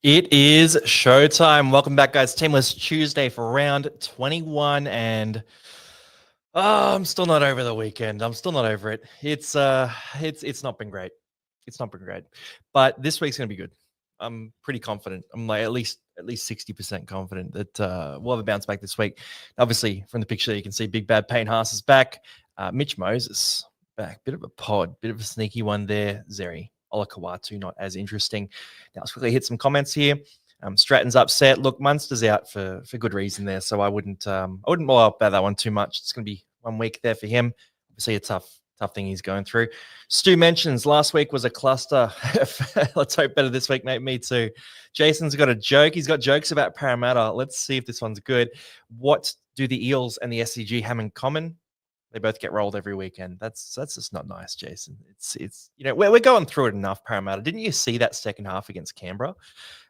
It is showtime. Welcome back, guys. Teamless Tuesday for round 21, and I'm still not over the weekend. I'm still not over it. It's not been great. It's not been great, but this week's gonna be good. I'm pretty confident. I'm like at least 60% confident that we'll have a bounce back this week. Obviously, from the picture, you can see Big Bad Payne Haas is back. Mitch Moses back. Bit of a pod, bit of a sneaky one there. Zeri Olakawatu not as interesting. Now let's quickly hit some comments here. Stratton's upset. Look, Munster's out for good reason there, so I wouldn't blow up about that one too much. It's going to be 1 week there for him. Obviously, a tough thing he's going through. Stu mentions last week was a cluster. Let's hope better this week, mate. Me too. Jason's got a joke. He's got jokes about Parramatta. Let's see if this one's good. What do the Eels and the SCG have in common? They both get rolled every weekend. That's just not nice, Jason. It's we're going through it enough, Parramatta. Didn't you see that second half against Canberra?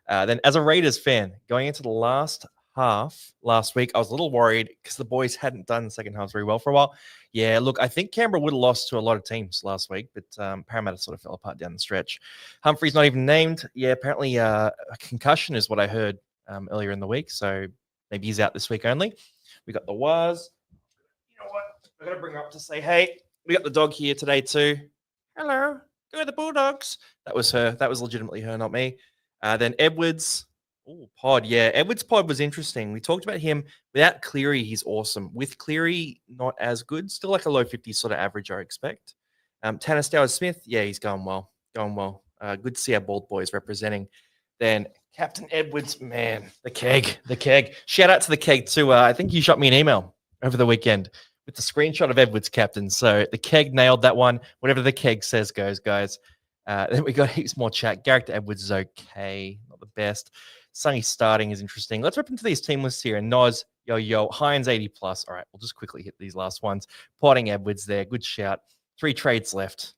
Then as a Raiders fan, going into the last half last week, I was a little worried because the boys hadn't done the second half very well for a while. Yeah, look, I think Canberra would have lost to a lot of teams last week, but Parramatta sort of fell apart down the stretch. Humphrey's not even named. Yeah, apparently a concussion is what I heard earlier in the week, so maybe he's out this week only. We got the Waz. You know what? I got to bring her up to say, hey, we got the dog here today too. Hello, go the Bulldogs. That was her. That was legitimately her, not me. Then Edwards. Oh, pod. Yeah, Edwards' pod was interesting. We talked about him. Without Cleary, he's awesome. With Cleary, not as good. Still like a low 50s sort of average, I expect. Tanner Stowers-Smith, yeah, he's going well. Good to see our bald boys representing. Then Captain Edwards, man, the keg. Shout out to the keg too. I think you shot me an email over the weekend with the screenshot of Edwards captain. So the keg nailed that one. Whatever the keg says goes, guys. Then we got heaps more chat. Garrick Edwards is okay, not the best. Sunny starting is interesting. Let's rip into these team lists here. And Noz, yo, Hines 80 plus. All right, we'll just quickly hit these last ones. Potting Edwards there, good shout. 3 trades left.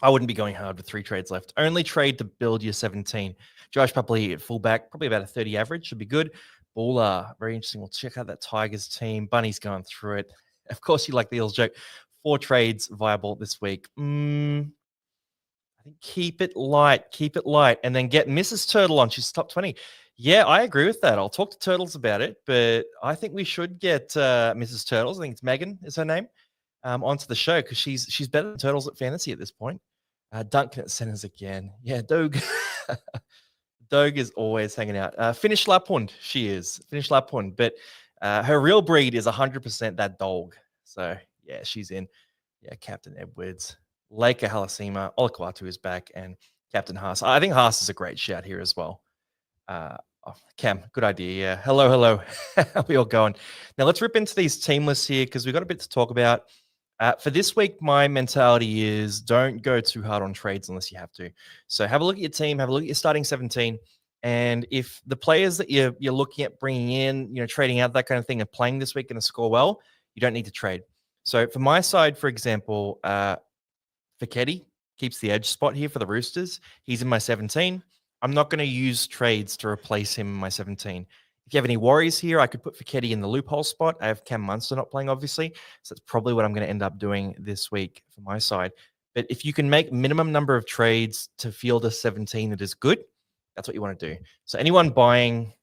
I wouldn't be going hard with 3 trades left. Only trade to build your 17. Josh Pupley at fullback, probably about a 30 average, should be good. Bula, very interesting. We'll check out that Tigers team. Bunny's going through it. Of course, you like the Eels joke. 4 trades viable this week. I think keep it light, and then get Mrs. Turtle on. She's top 20. Yeah, I agree with that. I'll talk to Turtles about it, but I think we should get Mrs. Turtles. I think it's Megan is her name. Onto the show because she's better than Turtles at fantasy at this point. Duncan at centers again. Yeah, Doug. Doug is always hanging out. Finnish Lapland, she is. Finnish Lapland, but her real breed is 100% that dog. So, yeah, she's in. Yeah, Captain Edwards. Laker Halasima. Olakwatu is back, and Captain Haas. I think Haas is a great shout here as well. Cam, good idea. Yeah. Hello. How are we all going? Now, let's rip into these team lists here because we've got a bit to talk about. For this week, my mentality is don't go too hard on trades unless you have to. So have a look at your team, have a look at your starting 17. And if the players that you're looking at bringing in, trading out, that kind of thing, are playing this week and to score well, you don't need to trade. So for my side, for example, Fiketti keeps the edge spot here for the Roosters. He's in my 17. I'm not going to use trades to replace him in my 17. If you have any worries here, I could put Fiketti in the loophole spot. I have Cam Munster not playing, obviously. So that's probably what I'm going to end up doing this week for my side. But if you can make minimum number of trades to field a 17 that is good, that's what you want to do. So anyone buying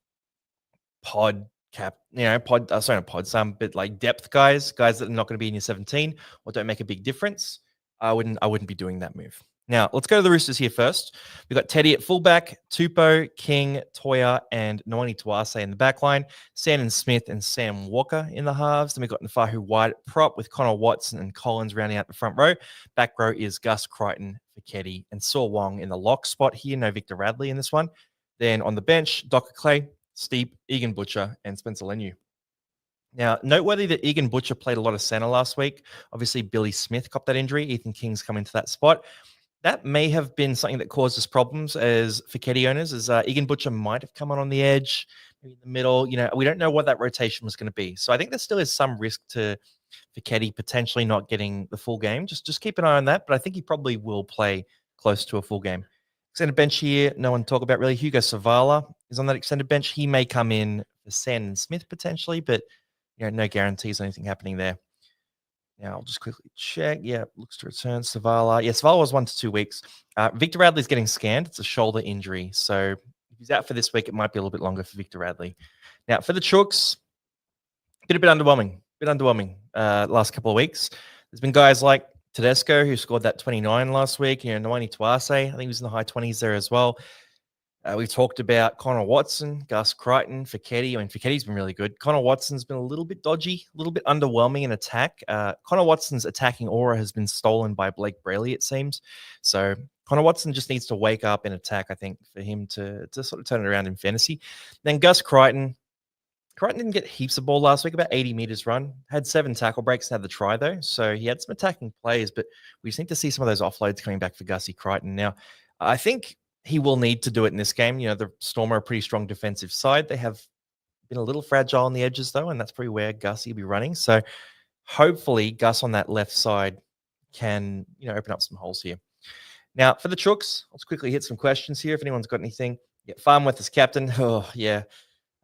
pod cap, but like depth guys that are not going to be in your 17 or don't make a big difference, I wouldn't be doing that move. Now, let's go to the Roosters here first. We've got Teddy at fullback, Tupou, King, Toya, and Noani Tuase in the back line, Sandon Smith and Sam Walker in the halves. Then we've got Nafahu White at prop with Connor Watson and Collins rounding out the front row. Back row is Gus Crichton, Fiketti, and Saw Wong in the lock spot here. No Victor Radley in this one. Then on the bench, Docker Clay, Steep, Egan Butcher, and Spencer Leniu. Now, noteworthy that Egan Butcher played a lot of center last week. Obviously, Billy Smith copped that injury. Ethan King's come into that spot. That may have been something that caused us problems as Fiketti owners, as Egan Butcher might have come on the edge, maybe in the middle. We don't know what that rotation was going to be. So I think there still is some risk to Fiketti potentially not getting the full game. Just keep an eye on that, but I think he probably will play close to a full game. Extended bench here, no one to talk about really. Hugo Savala is on that extended bench. He may come in for Sandon Smith potentially, but no guarantees on anything happening there. Now, I'll just quickly check. Yeah, looks to return. Savala. Yeah, Savala was 1 to 2 weeks. Victor Radley's getting scanned. It's a shoulder injury. So if he's out for this week, it might be a little bit longer for Victor Radley. Now, for the Chooks, been a bit underwhelming. Last couple of weeks. There's been guys like Tedesco who scored that 29 last week. Noani Tuase, I think he was in the high 20s there as well. We talked about Connor Watson, Gus Crichton, Fiketti. I mean, Fiketti's been really good. Connor Watson's been a little bit dodgy, a little bit underwhelming in attack. Connor Watson's attacking aura has been stolen by Blake Brayley, it seems. So Connor Watson just needs to wake up in attack, I think, for him to sort of turn it around in fantasy. Then Gus Crichton. Crichton didn't get heaps of ball last week, about 80 meters run. Had 7 tackle breaks, had the try though. So he had some attacking plays, but we just need to see some of those offloads coming back for Gussie Crichton. Now, I think he will need to do it in this game. The Storm are a pretty strong defensive side. They have been a little fragile on the edges though, and that's probably where Gussie will be running. So hopefully Gus on that left side can, open up some holes here. Now, for the Chooks, let's quickly hit some questions here if anyone's got anything. Yeah, Farmworth as captain. Oh, yeah.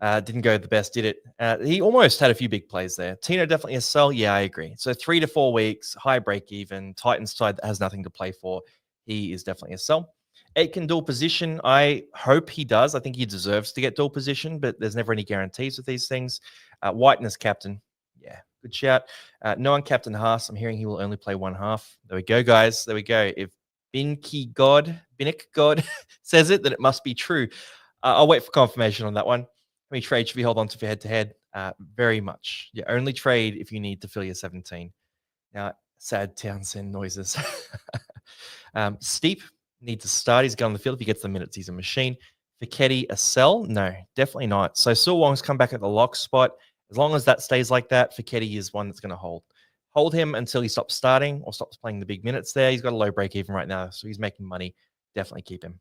Didn't go the best, did it? He almost had a few big plays there. Tino definitely a sell. Yeah, I agree. So 3 to 4 weeks, high break even, Titans side that has nothing to play for. He is definitely a sell. Aitken dual position. I hope he does. I think he deserves to get dual position, but there's never any guarantees with these things. Whiten as captain. Yeah, good shout. No one captain Haas. I'm hearing he will only play one half. There we go, guys. There we go. If Binnick God says it, then it must be true. I'll wait for confirmation on that one. How many trades should we hold on to for head-to-head? Very much. You only trade if you need to fill your 17. Now, sad Townsend noises. Steep needs to start. He's going on the field. If he gets the minutes, he's a machine. Fiketti, a sell? No, definitely not. So Sil Wong's come back at the lock spot. As long as that stays like that, Fiketti is one that's going to hold. Hold him until he stops starting or stops playing the big minutes there. He's got a low break even right now, so he's making money. Definitely keep him.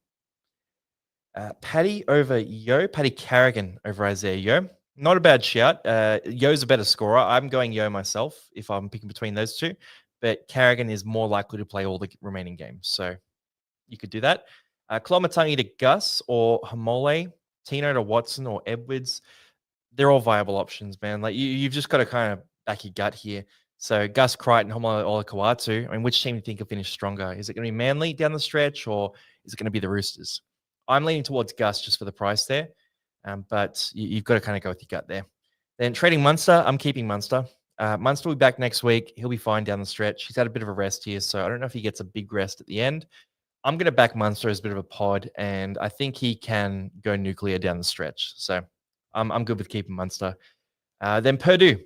Paddy over Yo. Paddy Carrigan over Isaiah Yo. Not a bad shout. Yo's a better scorer. I'm going Yo myself if I'm picking between those two. But Carrigan is more likely to play all the remaining games. So you could do that. Klomatangi to Gus or Hamole. Tino to Watson or Edwards. They're all viable options, man. Like you've just got to kind of back your gut here. So Gus Crichton, Hamole, Olakawatu. I mean, which team do you think will finish stronger? Is it going to be Manly down the stretch or is it going to be the Roosters? I'm leaning towards Gus just for the price there, but you've got to kind of go with your gut there. Then trading Munster, I'm keeping Munster. Munster will be back next week. He'll be fine down the stretch. He's had a bit of a rest here, so I don't know if he gets a big rest at the end. I'm going to back Munster as a bit of a pod, and I think he can go nuclear down the stretch. So I'm good with keeping Munster. Then Purdue,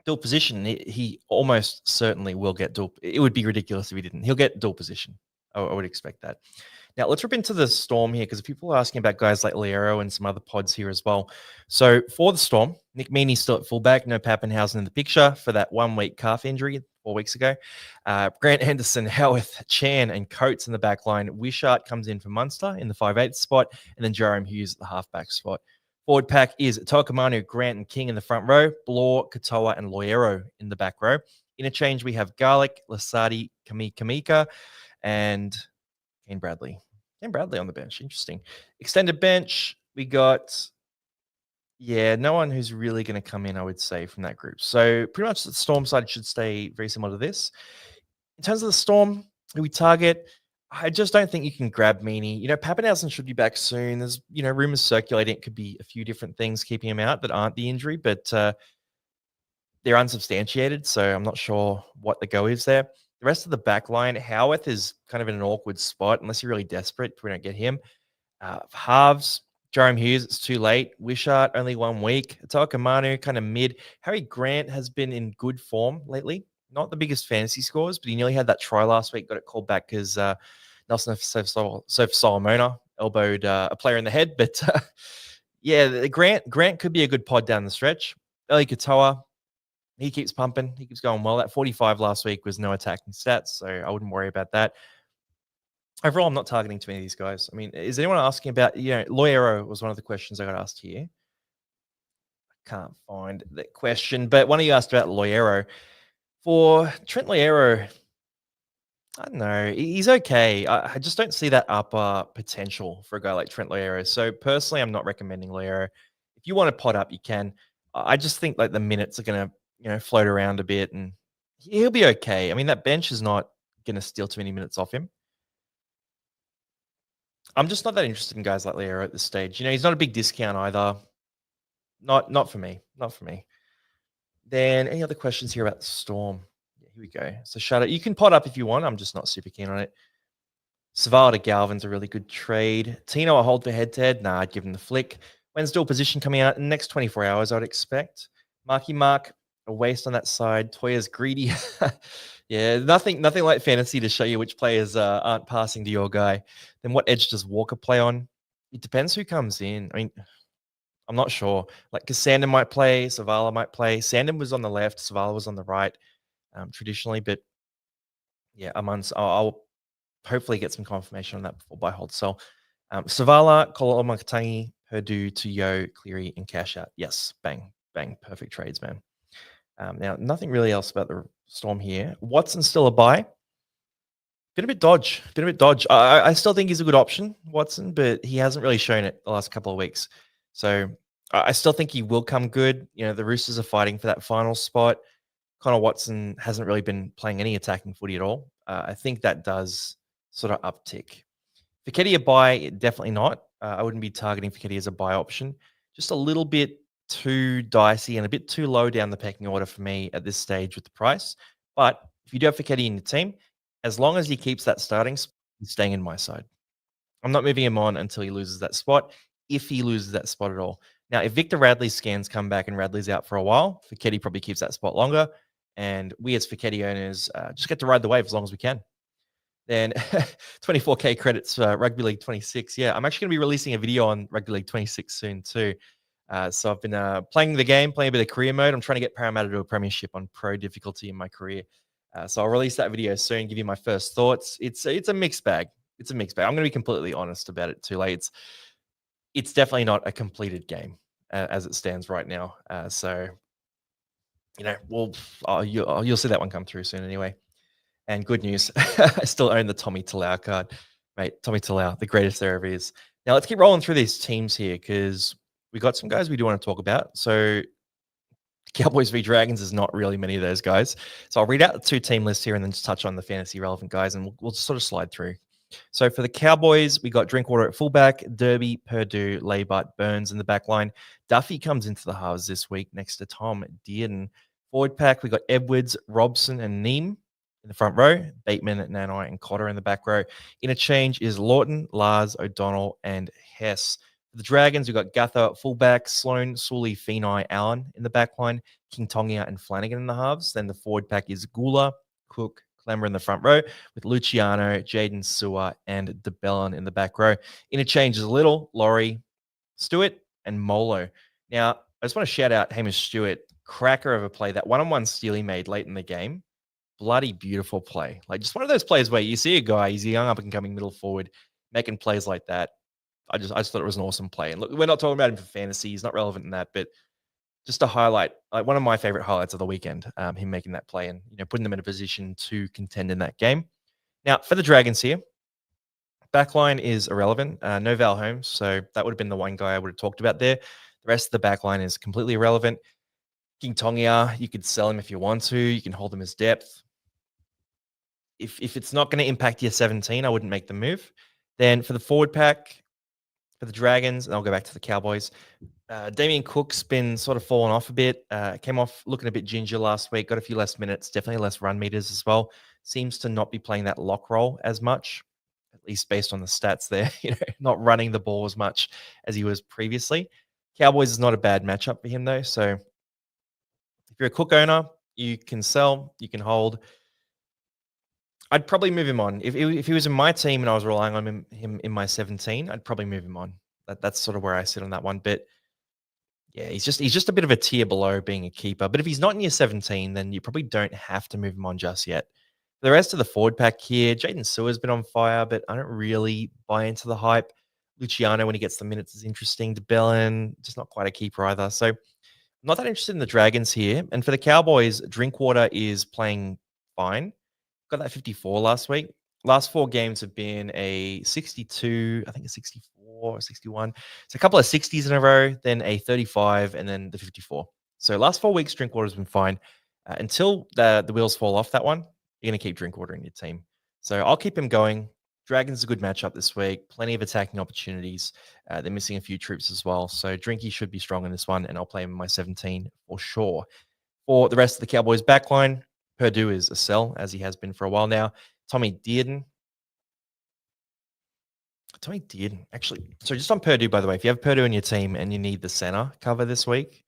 dual position. He almost certainly will get dual. It would be ridiculous if he didn't. He'll get dual position. I would expect that. Now, let's rip into the Storm here because people are asking about guys like Liero and some other pods here as well. So for the Storm, Nick Meaney's still at fullback. No Pappenhausen in the picture for that 1-week calf injury 4 weeks ago. Grant Anderson, Howarth, Chan, and Coates in the back line. Wishart comes in for Munster in the 5'8" spot, and then Jerome Hughes at the halfback spot. Forward pack is Tokamanu, Grant, and King in the front row. Blore, Katoa, and Loiero in the back row. Interchange, we have Garlic, Lasati, Kamika, and Kane Bradley. Kane Bradley on the bench. Interesting. Extended bench, we got, no one who's really going to come in, I would say, from that group. So pretty much the Storm side should stay very similar to this. In terms of the Storm, who we target, I just don't think you can grab Meaney. Pappenhausen should be back soon. There's, rumors circulating. It could be a few different things keeping him out that aren't the injury, but they're unsubstantiated. So I'm not sure what the go is there. The rest of the back line, Howarth is kind of in an awkward spot unless you're really desperate. We don't get him. Halves, Jerome Hughes, it's too late. Wishart, only 1 week. Tokamanu, kind of mid. Harry Grant has been in good form lately. Not the biggest fantasy scores, but he nearly had that try last week. Got it called back because Nelson Solomona elbowed a player in the head. But Grant could be a good pod down the stretch. Eli Katoa, he keeps pumping. He keeps going well. That 45 last week was no attacking stats, so I wouldn't worry about that. Overall, I'm not targeting too many of these guys. I mean, is anyone asking about, Loiero was one of the questions I got asked here. I can't find that question, but one of you asked about Loiero. For Trent Loiero, I don't know. He's okay. I just don't see that upper potential for a guy like Trent Loiero. So personally, I'm not recommending Loiero. If you want to pot up, you can. I just think like the minutes are going to, float around a bit and he'll be okay. I mean, that bench is not going to steal too many minutes off him. I'm just not that interested in guys like Leo at this stage. He's not a big discount either. Not for me. Not for me. Then any other questions here about the Storm? Yeah, here we go. So shout out. You can pot up if you want. I'm just not super keen on it. Savala to Galvin's a really good trade. Tino, I hold for head to head. Nah, I'd give him the flick. When's dual position coming out in the next 24 hours, I'd expect. Marky Mark, a waste on that side. Toya's greedy. Yeah, nothing like fantasy to show you which players aren't passing to your guy. Then what edge does Walker play on? It depends who comes in. I mean, I'm not sure. Like, because Sandon might play, Savala might play. Sandon was on the left, Savala was on the right, traditionally. But yeah, I'll hopefully get some confirmation on that before buy, hold, sell. Savala, Kolomaktangi, Purdue to Yo, Cleary, and cash out. Yes, bang, bang, perfect trades, man. Now, nothing really else about the Storm here. Watson's still a buy. Been a bit dodge. I still think he's a good option, Watson, but he hasn't really shown it the last couple of weeks. So I still think he will come good. The Roosters are fighting for that final spot. Connor Watson hasn't really been playing any attacking footy at all. I think that does sort of uptick. Fiketti a buy, definitely not. I wouldn't be targeting Fiketti as a buy option. Just a little bit too dicey and a bit too low down the pecking order for me at this stage with the price. But if you do have Fiketti in your team, as long as he keeps that starting spot, he's staying in my side. I'm not moving him on until he loses that spot, if he loses that spot at all. Now, if Victor Radley's scans come back and Radley's out for a while, Fiketti probably keeps that spot longer. And we as Fiketti owners just get to ride the wave as long as we can. Then 24K credits for Rugby League 26. Yeah, I'm actually going to be releasing a video on Rugby League 26 soon too. So I've been playing the game, playing a bit of career mode. I'm trying to get Parramatta to a premiership on pro difficulty in my career. So I'll release that video soon, give you my first thoughts. It's a mixed bag. I'm going to be completely honest about it too. Like it's definitely not a completed game as it stands right now. So you'll see that one come through soon anyway. And good news, I still own the Tommy Talau card. Mate, Tommy Talau, the greatest there ever is. Now let's keep rolling through these teams here because we got some guys we do want to talk about. So Cowboys v Dragons is not really many of those guys. So I'll read out the two team lists here and then just touch on the fantasy relevant guys and we'll sort of slide through. So for the Cowboys, we got Drinkwater at fullback, Derby, Purdue, Laybart, Burns in the back line. Duffy comes into the halves this week next to Tom Dearden. Forward pack, we got Edwards, Robson, and Neem in the front row. Bateman, Nanai, and Cotter in the back row. Interchange is Lawton, Lars, O'Donnell, and Hess. For the Dragons, we've got Guther at fullback, Sloan, Sully, Feeney, Allen in the back line, King Tongia, and Flanagan in the halves. Then the forward pack is Gula, Cook, Clemmer in the front row with Luciano, Jaden Sewer, and DeBellin in the back row. Interchange is Little, Laurie, Stewart, and Molo. Now, I just want to shout out Hamish Stewart, cracker of a play. That one-on-one steal he made late in the game, bloody beautiful play. Like just one of those plays where you see a guy, he's a young up-and-coming middle forward, making plays like that. I just thought it was an awesome play. And look, we're not talking about him for fantasy. He's not relevant in that, but just to highlight, like one of my favorite highlights of the weekend, him making that play and putting them in a position to contend in that game. Now for the Dragons here, backline is irrelevant. No Val Holmes, so that would have been the one guy I would have talked about there. The rest of the backline is completely irrelevant. King Tongia, you could sell him if you want to. You can hold him as depth. If it's not going to impact year 17, I wouldn't make the move. Then for the forward pack, for the Dragons, and I'll go back to the Cowboys. Damien Cook's been sort of fallen off a bit. Came off looking a bit ginger last week. Got a few less minutes, definitely less run meters as well. Seems to not be playing that lock role as much, at least based on the stats there. Not running the ball as much as he was previously. Cowboys is not a bad matchup for him though. So if you're a Cook owner, you can sell, you can hold. I'd probably move him on. If he was in my team and I was relying on him in my 17, I'd probably move him on. That's sort of where I sit on that one. But yeah, he's just a bit of a tier below being a keeper. But if he's not in your 17, then you probably don't have to move him on just yet. For the rest of the forward pack here, Jaden Sewer's been on fire, but I don't really buy into the hype. Luciano, when he gets the minutes, is interesting. DeBellin, just not quite a keeper either. So I'm not that interested in the Dragons here. And for the Cowboys, Drinkwater is playing fine. Got that 54 last week. Last 4 games have been a 62, I think a 64 or 61. So a couple of 60s in a row, then a 35, and then the 54. So last 4 weeks, Drinkwater's been fine. Until the wheels fall off that one, you're going to keep Drinkwater in your team. So I'll keep him going. Dragons is a good matchup this week. Plenty of attacking opportunities. They're missing a few troops as well. So Drinky should be strong in this one, and I'll play him in my 17 for sure. For the rest of the Cowboys backline, Purdue is a sell, as he has been for a while now. Tommy Dearden, actually. So just on Purdue, by the way, if you have Purdue in your team and you need the center cover this week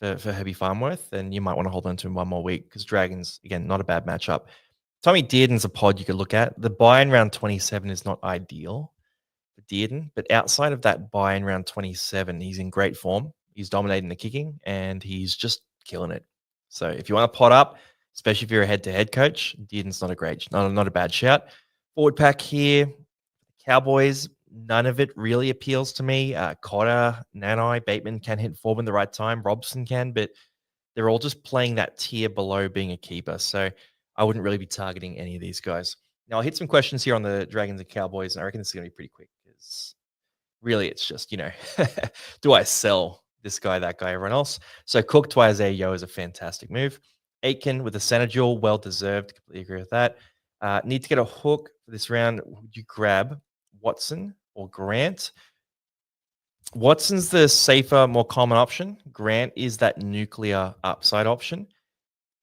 for Herbie Farmworth, then you might want to hold on to him one more week because Dragons, again, not a bad matchup. Tommy Dearden's a pod you could look at. The buy in round 27 is not ideal for Dearden, but outside of that buy in round 27, he's in great form. He's dominating the kicking and he's just killing it. So if you want to pot up, especially if you're a head-to-head coach, Dearden's not a bad shout. Forward pack here, Cowboys, none of it really appeals to me. Cotter, Nanai, Bateman can hit form in the right time. Robson can, but they're all just playing that tier below being a keeper. So I wouldn't really be targeting any of these guys. Now, I'll hit some questions here on the Dragons and Cowboys, and I reckon this is going to be pretty quick because really it's just, do I sell this guy, that guy, everyone else? So Cook to Isaiah Yo is a fantastic move. Aitken with the center duel, well deserved. Completely agree with that. Need to get a hook for this round. Would you grab Watson or Grant? Watson's the safer, more common option. Grant is that nuclear upside option.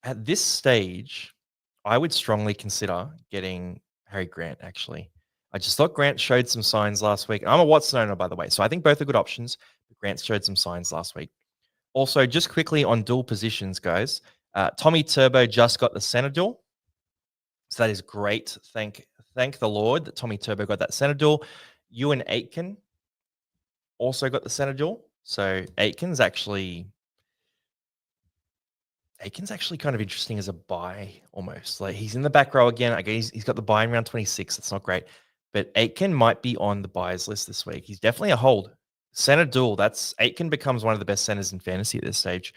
At this stage, I would strongly consider getting Harry Grant, actually. I just thought Grant showed some signs last week. I'm a Watson owner, by the way, so I think both are good options. But Grant showed some signs last week. Also, just quickly on dual positions, guys. Tommy Turbo just got the center duel. So that is great. Thank the Lord that Tommy Turbo got that center duel. Ewan Aitken also got the center duel. So Aitken's actually kind of interesting as a buy almost. Like he's in the back row again. I guess he's got the buy in round 26. That's not great. But Aitken might be on the buyers list this week. He's definitely a hold. Center duel. Aitken becomes one of the best centers in fantasy at this stage.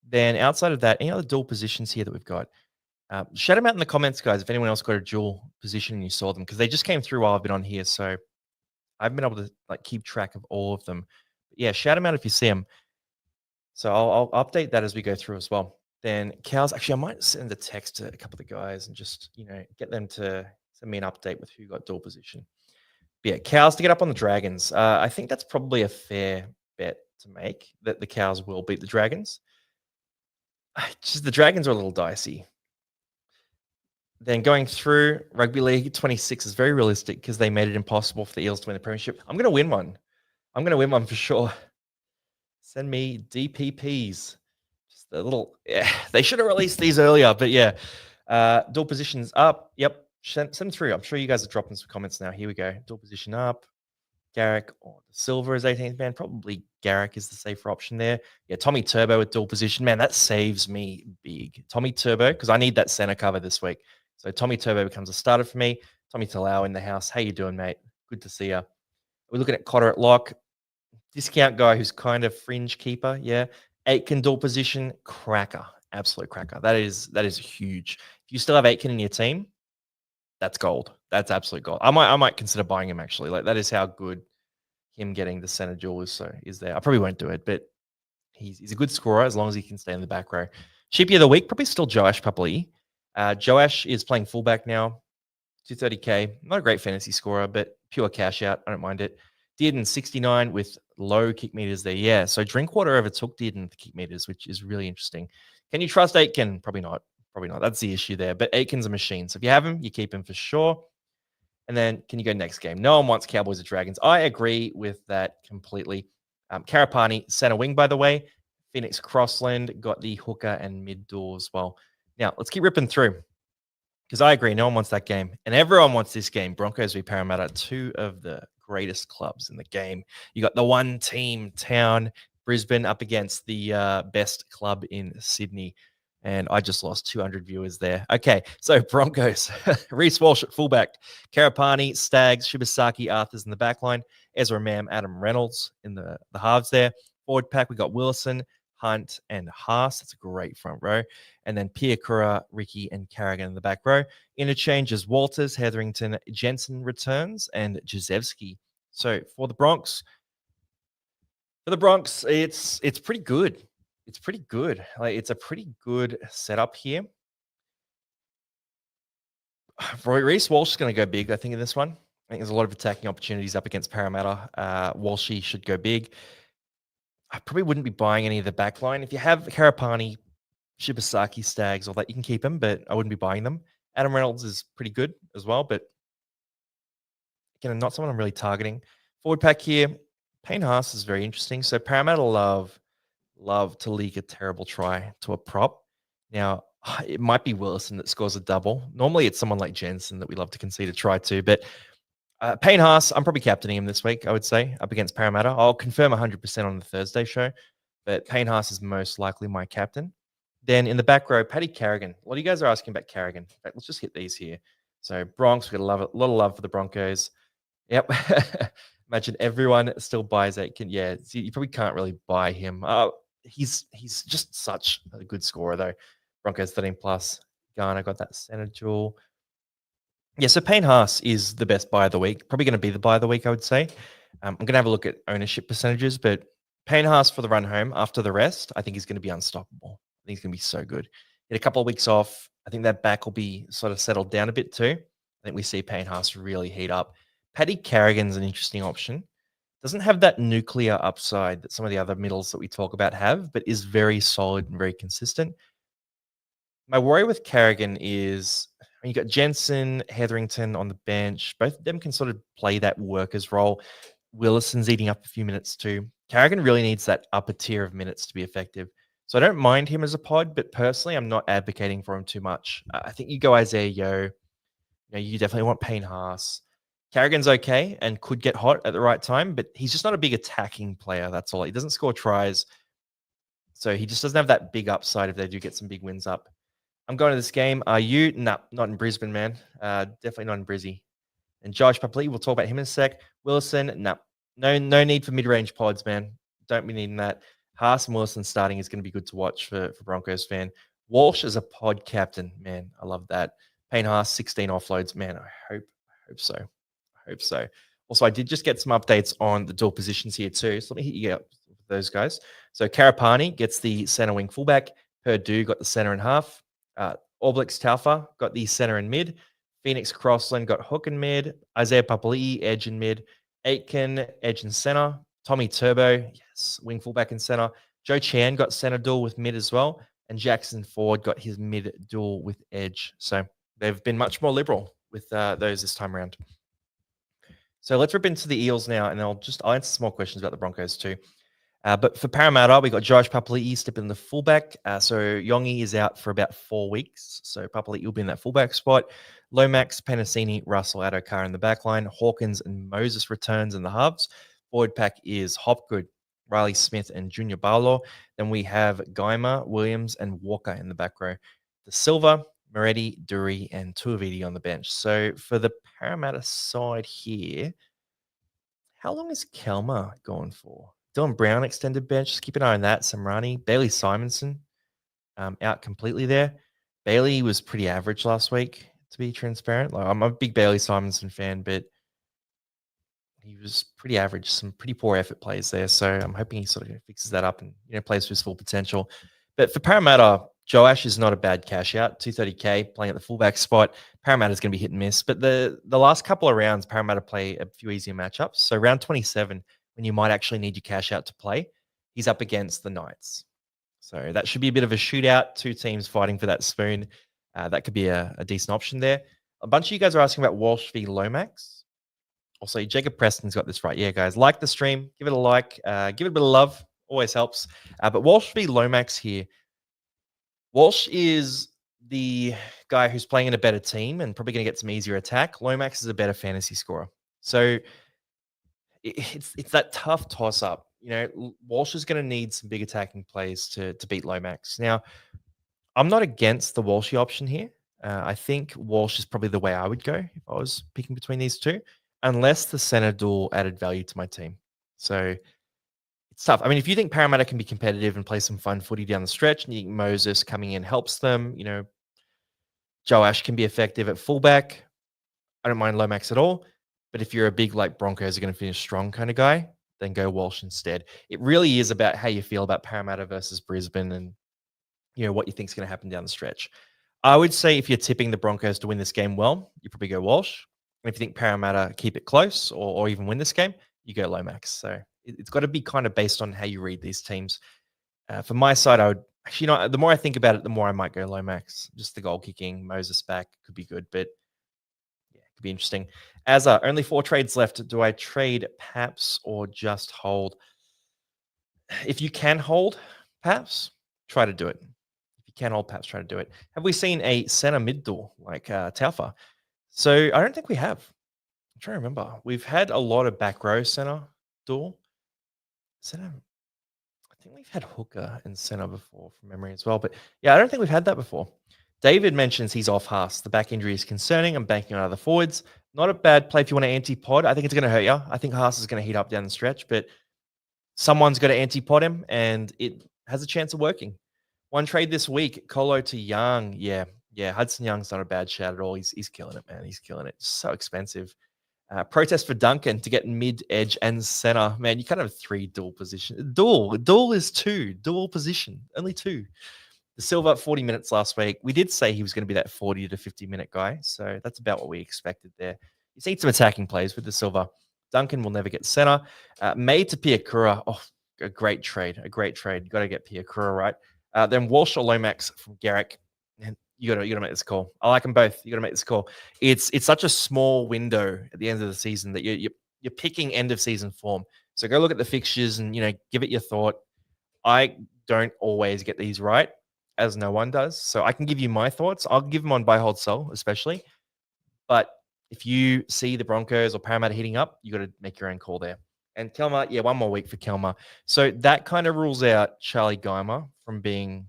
Then outside of that, any other dual positions here that we've got? Shout them out in the comments, guys, if anyone else got a dual position and you saw them, because they just came through while I've been on here. So I've been able to keep track of all of them. But yeah, shout them out if you see them. So I'll update that as we go through as well. Then Cows, actually, I might send a text to a couple of the guys and just, get them to send me an update with who got dual position. But yeah, Cows to get up on the Dragons. I think that's probably a fair bet to make that the Cows will beat the Dragons. Just the Dragons are a little dicey. Then going through Rugby League 26 is very realistic because they made it impossible for the Eels to win the premiership. I'm going to win one. I'm going to win one for sure. Send me DPPs. Just a little, they should have released these earlier, but yeah. Dual positions up. Yep. Send through. I'm sure you guys are dropping some comments now. Here we go. Dual position up. Garrick or Silver is 18th man. Probably Garrick is the safer option there. Yeah, Tommy Turbo with dual position. Man, that saves me big. Tommy Turbo, because I need that center cover this week. So Tommy Turbo becomes a starter for me. Tommy Talau in the house. How you doing, mate? Good to see you. We're looking at Cotter at lock. Discount guy who's kind of fringe keeper. Yeah. Aitken dual position. Cracker. Absolute cracker. That is huge. If you still have Aitken in your team, that's gold. That's absolute gold. I might consider buying him actually. Like that is how good him getting the center duel is there. I probably won't do it, but he's a good scorer as long as he can stay in the back row. Cheapy of the week, probably still Joash Papley. Joash is playing fullback now, 230K. Not a great fantasy scorer, but pure cash out. I don't mind it. Dearden 69 with low kick meters there. Yeah, so Drinkwater overtook Dearden with kick meters, which is really interesting. Can you trust Aitken? Probably not. That's the issue there. But Aitken's a machine. So if you have him, you keep him for sure. And then can you go next game? No one wants Cowboys or Dragons. I agree with that completely. Karapani, center wing, by the way. Phoenix Crossland got the hooker and mid door as well. Now, let's keep ripping through because I agree. No one wants that game. And everyone wants this game. Broncos v Parramatta, two of the greatest clubs in the game. You got the one team town, Brisbane, up against the best club in Sydney. And I just lost 200 viewers there. Okay, so Broncos, Reece Walsh at fullback, Karapani, Staggs, Shibasaki, Arthurs in the back line, Ezra Mam, Adam Reynolds in the halves there. Forward pack, we got Wilson, Hunt, and Haas. That's a great front row. And then Piakura, Ricky, and Carrigan in the back row. Interchanges, Walters, Hetherington, Jensen returns, and Jezewski. So for the Bronx, it's pretty good. It's pretty good. Like it's a pretty good setup here. Reece Walsh is going to go big, I think, in this one. I think there's a lot of attacking opportunities up against Parramatta. Walshy should go big. I probably wouldn't be buying any of the back line. If you have Karapani, Shibasaki, Stags, all that, you can keep them, but I wouldn't be buying them. Adam Reynolds is pretty good as well, but again, not someone I'm really targeting. Forward pack here, Payne Haas is very interesting. So Parramatta love to leak a terrible try to a prop. Now, it might be Willison that scores a double. Normally, it's someone like Jensen that we love to concede a try to, but Payne Haas, I'm probably captaining him this week, I would say, up against Parramatta. I'll confirm 100% on the Thursday show, but Payne Haas is most likely my captain. Then in the back row, Paddy Carrigan. A lot of you guys are asking about Carrigan. In fact, let's just hit these here. So Bronx, we got a lot of love for the Broncos. Yep. Imagine everyone still buys Aitken. Yeah, you probably can't really buy him. He's just such a good scorer, though. Broncos 13 plus. Garner got that center jewel. Yeah, so Payne Haas is the best buy of the week. Probably going to be the buy of the week, I would say. I'm going to have a look at ownership percentages, but Payne Haas for the run home after the rest, I think he's going to be unstoppable. I think he's going to be so good. Get a couple of weeks off. I think that back will be sort of settled down a bit too. I think we see Payne Haas really heat up. Paddy Carrigan's an interesting option. Doesn't have that nuclear upside that some of the other middles that we talk about have, but is very solid and very consistent. My worry with Carrigan is you got Jensen, Hetherington on the bench. Both of them can sort of play that workers role. Willison's eating up a few minutes too. Carrigan really needs that upper tier of minutes to be effective. So I don't mind him as a pod, but personally, I'm not advocating for him too much. I think you go Isaiah Yeo. You definitely want Payne Haas. Carrigan's okay and could get hot at the right time, but he's just not a big attacking player. That's all. He doesn't score tries. So he just doesn't have that big upside if they do get some big wins up. I'm going to this game. Are you? No, not in Brisbane, man. Definitely not in Brizzy. And Josh Papley, we'll talk about him in a sec. Willison, no need for mid-range pods, man. Don't be needing that. Haas and Willison starting is going to be good to watch for Broncos fan. Walsh as a pod captain, man, I love that. Payne Haas, 16 offloads, man. I hope so. Also, I did just get some updates on the dual positions here too. So let me hit you up with those guys. So Karapani gets the center wing fullback. Purdue got the center and half. Oblix Taufa got the center and mid. Phoenix Crossland got hook and mid. Isaiah Papali'i, edge and mid. Aitken, edge and center. Tommy Turbo, yes, wing fullback and center. Joe Chan got center dual with mid as well. And Jackson Ford got his mid dual with edge. So they've been much more liberal with those this time around. So let's rip into the Eels now, and I'll answer some more questions about the Broncos too. But for Parramatta, we got Josh Papali'i stepping in the fullback. So Yongi is out for about 4 weeks. So Papali'i will be in that fullback spot. Lomax, Penasini, Russell, Adokar in the back line. Hawkins and Moses returns in the halves. Forward pack is Hopgood, Riley Smith, and Junior Barlow. Then we have Geimer, Williams, and Walker in the back row. The Silva, Moretti, Dury, and Tuiviti on the bench. So for the Parramatta side here, how long is Kelma going for? Dylan Brown extended bench. Just keep an eye on that. Samrani, Bailey Simonson out completely there. Bailey was pretty average last week, to be transparent. Like, I'm a big Bailey Simonson fan, but he was pretty average. Some pretty poor effort plays there. So I'm hoping he sort of fixes that up and plays to his full potential. But for Parramatta, Joash is not a bad cash out. 230K playing at the fullback spot. Parramatta's going to be hit and miss. But the last couple of rounds, Parramatta play a few easier matchups. So round 27, when you might actually need your cash out to play, he's up against the Knights. So that should be a bit of a shootout. Two teams fighting for that spoon. That could be a decent option there. A bunch of you guys are asking about Walsh v Lomax. Also, Jacob Preston's got this right. Yeah, guys, like the stream. Give it a like. Give it a bit of love. Always helps. But Walsh v Lomax here. Walsh is the guy who's playing in a better team and probably going to get some easier attack. Lomax is a better fantasy scorer. So it's that tough toss-up. Walsh is going to need some big attacking plays to beat Lomax. Now, I'm not against the Walshy option here. I think Walsh is probably the way I would go if I was picking between these two, unless the center duel added value to my team. So it's tough. I mean, if you think Parramatta can be competitive and play some fun footy down the stretch, and you think Moses coming in helps them, Joash can be effective at fullback. I don't mind Lomax at all. But if you're a big, Broncos are going to finish strong kind of guy, then go Walsh instead. It really is about how you feel about Parramatta versus Brisbane and, what you think is going to happen down the stretch. I would say if you're tipping the Broncos to win this game well, you probably go Walsh. And if you think Parramatta keep it close or even win this game, you go Lomax. So it's got to be kind of based on how you read these teams. For my side, I would actually, the more I think about it, the more I might go Lomax. Just the goal kicking, Moses back could be good, but yeah, it could be interesting. As only 4 trades left. Do I trade Paps or just hold? If you can hold Paps, try to do it. If you can hold Paps, try to do it. Have we seen a center mid duel like Taufa? So I don't think we have. I'm trying to remember. We've had a lot of back row center duel. Center, I think we've had hooker and center before from memory as well. But yeah, I don't think we've had that before. David mentions he's off Haas. The back injury is concerning. I'm banking on other forwards. Not a bad play if you want to anti-pod. I think it's going to hurt you. I think Haas is going to heat up down the stretch, but someone's got to anti-pod him, and it has a chance of working. One trade this week, Colo to Young. Yeah. Hudson Young's not a bad shout at all. He's killing it, man. He's killing it. So expensive. Protest for Duncan to get mid, edge, and center. Man, you can't have 3 dual position. Dual is 2. Dual position. Only 2. The Silva 40 minutes last week. We did say he was going to be that 40 to 50-minute guy. So that's about what we expected there. You see some attacking plays with the Silva. Duncan will never get center. Made to Piakura. Oh, a great trade. You got to get Piakura right. Then Walsh or Lomax from Garrick. And you got to make this call. I like them both. You got to make this call. It's such a small window at the end of the season that you're picking end of season form. So go look at the fixtures and give it your thought. I don't always get these right, as no one does. So I can give you my thoughts. I'll give them on buy, hold, sell, especially. But if you see the Broncos or Parramatta heating up, you got to make your own call there. And Kelma, yeah, one more week for Kelma. So that kind of rules out Charlie Geimer from being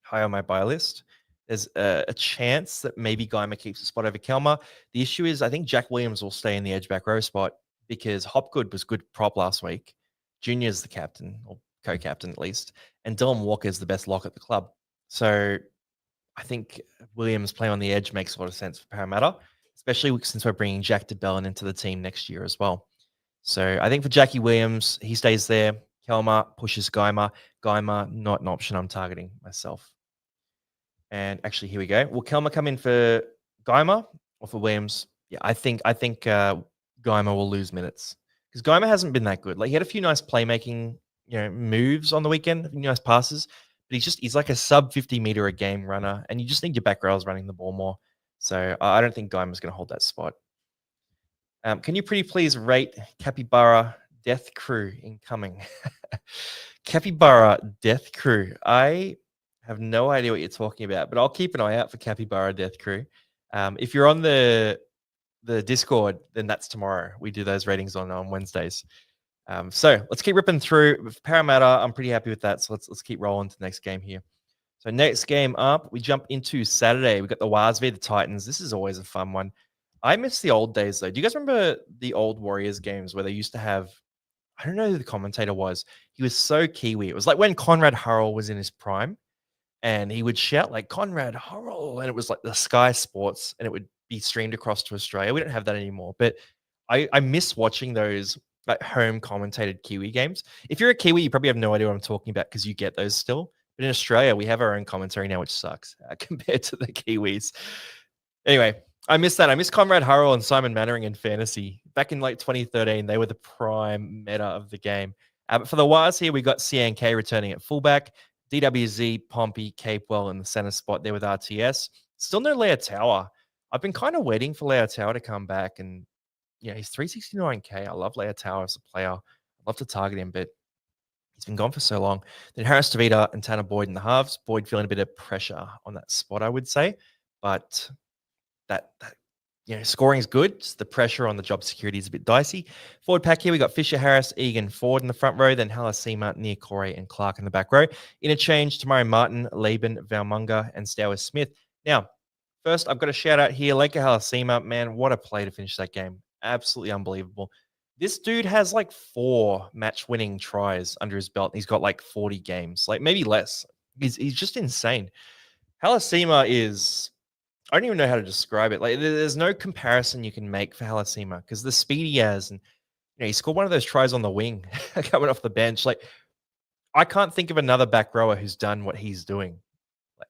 high on my buy list. There's a chance that maybe Geimer keeps a spot over Kelma. The issue is I think Jack Williams will stay in the edge back row spot because Hopgood was good prop last week. Junior's the captain, or co-captain at least, and Dylan Walker is the best lock at the club. So I think Williams playing on the edge makes a lot of sense for Parramatta, especially since we're bringing Jack DeBellin into the team next year as well. So I think for Jackie Williams, he stays there. Kelma pushes Geimer. Geimer, not an option I'm targeting myself. And actually, here we go. Will Kelma come in for Geimer or for Williams? Yeah, I think Geimer will lose minutes because Geimer hasn't been that good. Like he had a few nice playmaking, moves on the weekend, a few nice passes, but he's like a sub 50 meter a game runner, and you just need your back rows running the ball more. So I don't think Geimer's going to hold that spot. Can you pretty please rate Capybara Death Crew incoming? Capybara Death Crew. I have no idea what you're talking about, but I'll keep an eye out for Capybara Death Crew. If you're on the Discord, then that's tomorrow. We do those ratings on Wednesdays. So let's keep ripping through. With Parramatta, I'm pretty happy with that. So let's keep rolling to the next game here. So next game up, we jump into Saturday. We got the Wars v the Titans. This is always a fun one. I miss the old days though. Do you guys remember the old Warriors games where they used to have? I don't know who the commentator was. He was so Kiwi. It was like when Conrad Hurrell was in his prime, and he would shout like Conrad Hurrell, and it was like the Sky Sports, and it would be streamed across to Australia. We don't have that anymore, but I miss watching those like home commentated Kiwi games. If you're a Kiwi, you probably have no idea what I'm talking about because you get those still. But in Australia, we have our own commentary now, which sucks compared to the Kiwis. Anyway, I miss that. I miss Conrad Hurrell and Simon Mannering in fantasy. Back in like 2013, they were the prime meta of the game. But for the Wars here, we got CNK returning at fullback, DWZ, Pompey, Capewell in the center spot there with RTS. Still no Leo Tower. I've been kind of waiting for Leo Tower to come back, and he's 369k. I love Leo Tower as a player. I'd love to target him, but he's been gone for so long. Then Harris Tavita and Tanner Boyd in the halves. Boyd feeling a bit of pressure on that spot, I would say, but that scoring is good. Just the pressure on the job security is a bit dicey. Forward pack here, we got Fisher, Harris, Egan, Ford in the front row, then Halasima, Niokore, and Clark in the back row. Interchange, Tamari Martin, Laban, Valmunga, and Stowers Smith. Now, first, I've got a shout out here. Leka Halasima, man, what a play to finish that game. Absolutely unbelievable. This dude has like 4 match-winning tries under his belt. He's got like 40 games, like maybe less. He's just insane. Halasima is... I don't even know how to describe it. Like, there's no comparison you can make for Halasima because the speed he has, and he scored one of those tries on the wing coming off the bench. Like, I can't think of another back rower who's done what he's doing.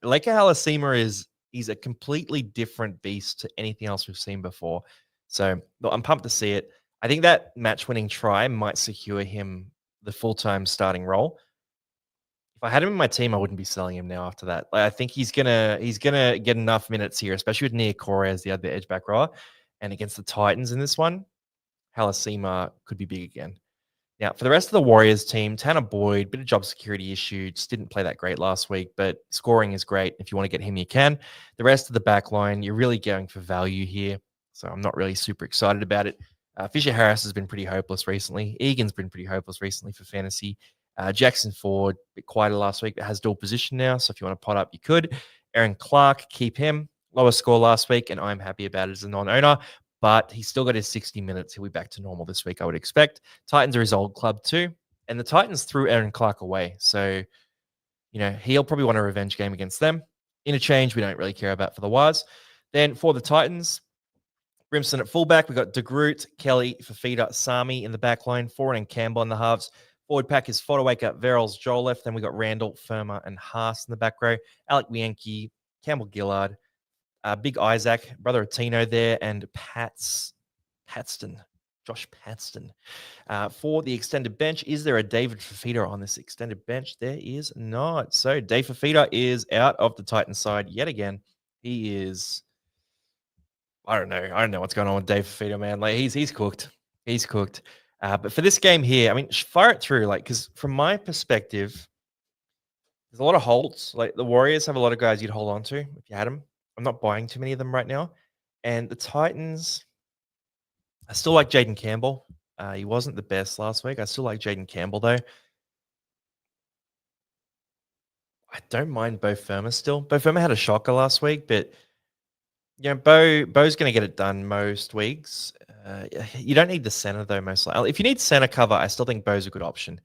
Leka Halasima is He's a completely different beast to anything else we've seen before. So look, I'm pumped to see it. I think that match-winning try might secure him the full-time starting role. If I had him in my team, I wouldn't be selling him now after that. Like, I think he's gonna get enough minutes here, especially with Nia Corey as the other edge back rower. And against the Titans in this one, Halasima could be big again. Now, for the rest of the Warriors team, Tanner Boyd, bit of job security issue, just didn't play that great last week, but scoring is great. If you want to get him, you can. The rest of the back line, you're really going for value here. So I'm not really super excited about it. Fisher Harris has been pretty hopeless recently. Egan's been pretty hopeless recently for fantasy. Jackson Ford, a bit quieter last week, but has dual position now. So if you want to pot up, you could. Aaron Clark, keep him. Lower score last week, and I'm happy about it as a non-owner. But he's still got his 60 minutes. He'll be back to normal this week, I would expect. Titans are his old club too. And the Titans threw Aaron Clark away. So, he'll probably want a revenge game against them. Interchange, we don't really care about for the Waz. Then for the Titans, Brimson at fullback. We've got DeGroot, Kelly, Fafita, Sami in the back line. Foran and Campbell in the halves. Forward pack is Fodawaker, Verrills, Joel left. Then we got Randall, Firma, and Haas in the back row. Alec Bianchi, Campbell Gillard, Big Isaac, brother of Tino there, and Josh Patston. For the extended bench, is there a David Fafita on this extended bench? There is not. So Dave Fafita is out of the Titans side yet again. He is, I don't know what's going on with Dave Fafita, man. Like he's cooked. He's cooked. But for this game here, I mean, fire it through, because from my perspective, there's a lot of holds. Like the Warriors have a lot of guys you'd hold on to if you had them. I'm not buying too many of them right now. And the Titans, I still like Jaden Campbell. He wasn't the best last week. I still like Jaden Campbell, though. I don't mind Bo Firma still. Bo Firma had a shocker last week, but Bo's going to get it done most weeks. You don't need the center, though, most likely. If you need center cover, I still think Bo's a good option.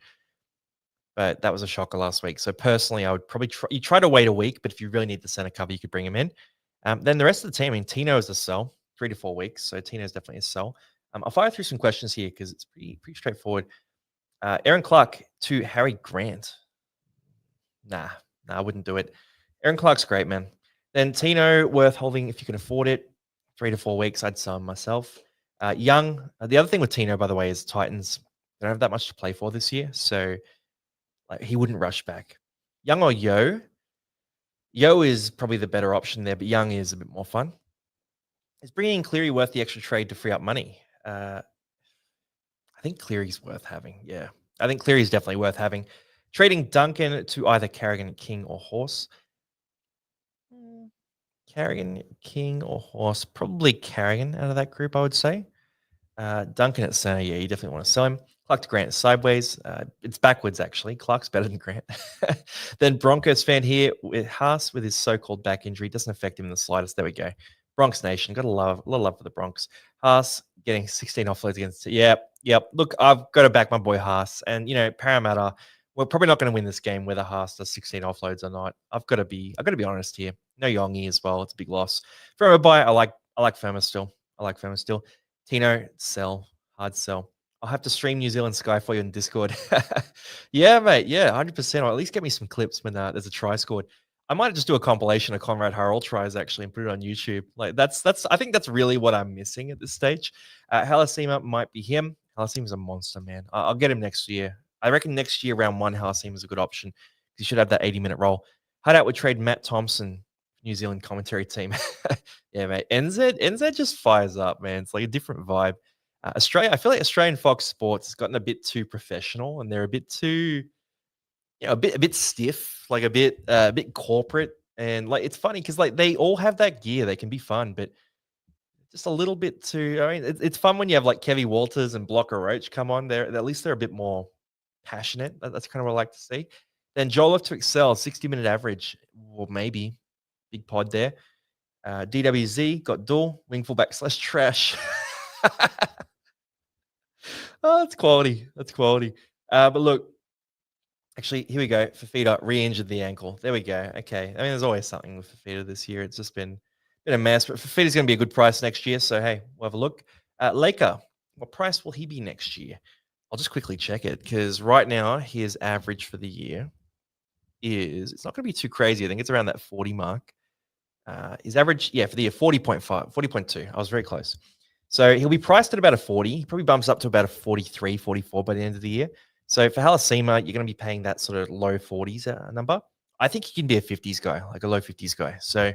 But that was a shocker last week. So personally, I would probably try to wait a week, but if you really need the center cover, you could bring him in. Then the rest of the team, I mean, Tino is a sell, 3 to 4 weeks. So Tino is definitely a sell. I'll fire through some questions here because it's pretty straightforward. Aaron Clark to Harry Grant. Nah, I wouldn't do it. Aaron Clark's great, man. Then Tino, worth holding if you can afford it. 3 to 4 weeks, I'd sell him myself. Young, the other thing with Tino, by the way, is Titans don't have that much to play for this year. So he wouldn't rush back. Young or Yo? Yo is probably the better option there, but Young is a bit more fun. Is bringing in Cleary worth the extra trade to free up money? I think Cleary's worth having. Yeah, I think Cleary's definitely worth having. Trading Duncan to either Carrigan, King, or Horse. Carrigan, King, or Horse. Probably Carrigan out of that group, I would say. Duncan at center, yeah, you definitely want to sell him. Clark to Grant sideways. It's backwards, actually. Clark's better than Grant. Then Broncos fan here with Haas with his so-called back injury. Doesn't affect him in the slightest. There we go. Bronx Nation. Got a lot of love for the Bronx. Haas getting 16 offloads against it. Yep. Look, I've got to back my boy Haas. And, Parramatta, we're probably not going to win this game whether Haas does 16 offloads or not. I've got to be honest here. No Yongi as well. It's a big loss. From a buy, I like Firma still. Tino, sell. Hard sell. I'll have to stream New Zealand Sky for you in Discord. Yeah, mate. Yeah, 100%. Or at least get me some clips when there's a try scored. I might just do a compilation of Conrad Harrell tries actually and put it on YouTube. Like that's I think that's really what I'm missing at this stage. Halasima might be him. Halasima's a monster, man. I'll get him next year. I reckon next year, round 1, Halasima's a good option. He should have that 80-minute role. Hideout would trade Matt Thompson, New Zealand commentary team. Yeah, mate. NZ just fires up, man. It's like a different vibe. Australia, I feel like Australian Fox Sports has gotten a bit too professional, and they're a bit too, a bit stiff, like a bit corporate, and like it's funny because like they all have that gear, they can be fun, but just a little bit too. I mean, it's fun when you have like Kevy Walters and Blocker Roach come on. There, at least they're a bit more passionate. That's kind of what I like to see. Then Joel to excel, 60-minute average, or maybe big pod there. DWZ got dual wing fullback / trash. Oh, that's quality. But look, actually, here we go. Fafita re-injured the ankle. There we go. Okay. I mean, there's always something with Fafita this year. It's just been a mess. But Fafita's going to be a good price next year. So, hey, we'll have a look. Laker, what price will he be next year? I'll just quickly check it because right now his average for the year it's not going to be too crazy. I think it's around that 40 mark. His average, for the year, 40.5, 40.2. I was very close. So he'll be priced at about a 40. He probably bumps up to about a 43, 44 by the end of the year. So for Halasima, you're going to be paying that sort of low 40s number. I think he can be a 50s guy, like a low 50s guy. So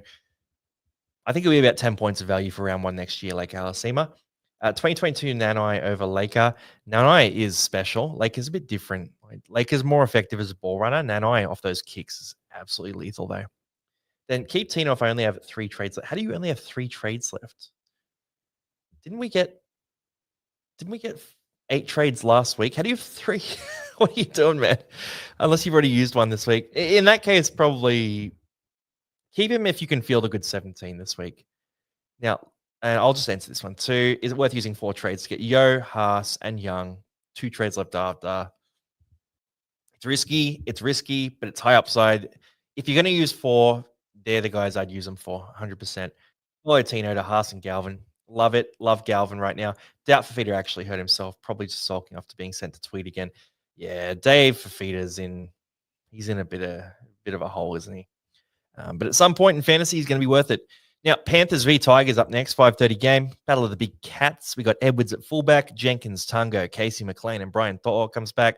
I think it'll be about 10 points of value for round one next year, like Halasima. 2022 Nanai over Laker. Nanai is special. Laker's a bit different. Laker's more effective as a ball runner. Nanai off those kicks is absolutely lethal, though. Then keep Tino if I only have 3 trades. How do you only have 3 trades left? Didn't we get 8 trades last week? How do you have 3? What are you doing, man? Unless you've already used one this week. In that case, probably keep him if you can field a good 17 this week. Now, and I'll just answer this one too. Is it worth using 4 trades to get Yo, Haas, and Young? 2 trades left after. It's risky, but it's high upside. If you're going to use 4, they're the guys I'd use them for, 100%. Follow Tino to Haas and Galvin. Love it. Love Galvin right now. Doubt Fafita actually hurt himself, probably just sulking after being sent to tweet again. Yeah, Dave Fafita's he's in a bit of a hole, isn't he? But at some point in fantasy, he's going to be worth it. Now, Panthers v Tigers up next, 5:30 game. Battle of the Big Cats. We got Edwards at fullback, Jenkins, Tungo, Casey McLean, and Brian Thor comes back.